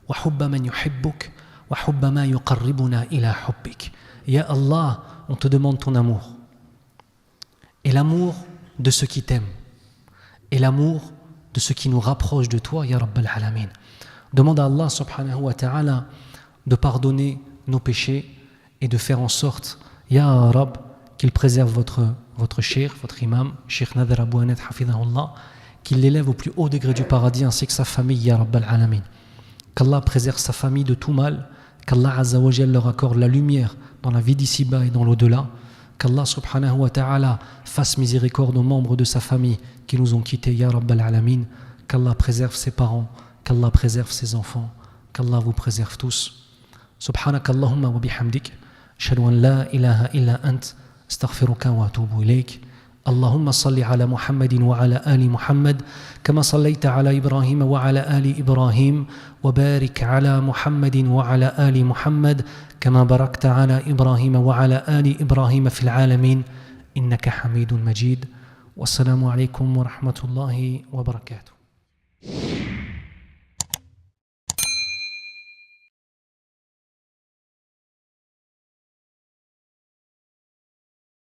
wa hubba man yuhibbuk wa hubba ma yuqarribuna ila hubbik. Ya Allah, on te demande ton amour. Et l'amour de ceux qui t'aiment. Et l'amour de ceux qui nous rapprochent de toi, ya Rabbal Alamin. Demande à Allah subhanahu wa ta'ala de pardonner nos péchés et de faire en sorte, ya Rabb, qu'il préserve votre cheikh, votre imam, Cheikh Nader Abou Anet, hafidahullah, qu'il l'élève au plus haut degré du paradis ainsi que sa famille, ya Rabbal Alamin. Qu'Allah préserve sa famille de tout mal, qu'Allah azza wa jal leur accorde la lumière dans la vie d'ici-bas et dans l'au-delà, qu'Allah subhanahu wa ta'ala fasse miséricorde aux membres de sa famille qui nous ont quittés, ya Rabbal Alamin, qu'Allah préserve ses parents, qu'Allah préserve ses enfants, qu'Allah vous préserve tous. Subhanakallahumma wa bihamdik, ashhadu an la ilaha illa ant, astaghfiruka wa atubu ilayk. اللهم صل على محمد وعلى آل محمد كما صليت على إبراهيم وعلى آل إبراهيم وبارك على محمد وعلى آل محمد كما باركت على إبراهيم وعلى آل إبراهيم في العالمين إنك حميد مجيد والسلام عليكم ورحمة الله وبركاته.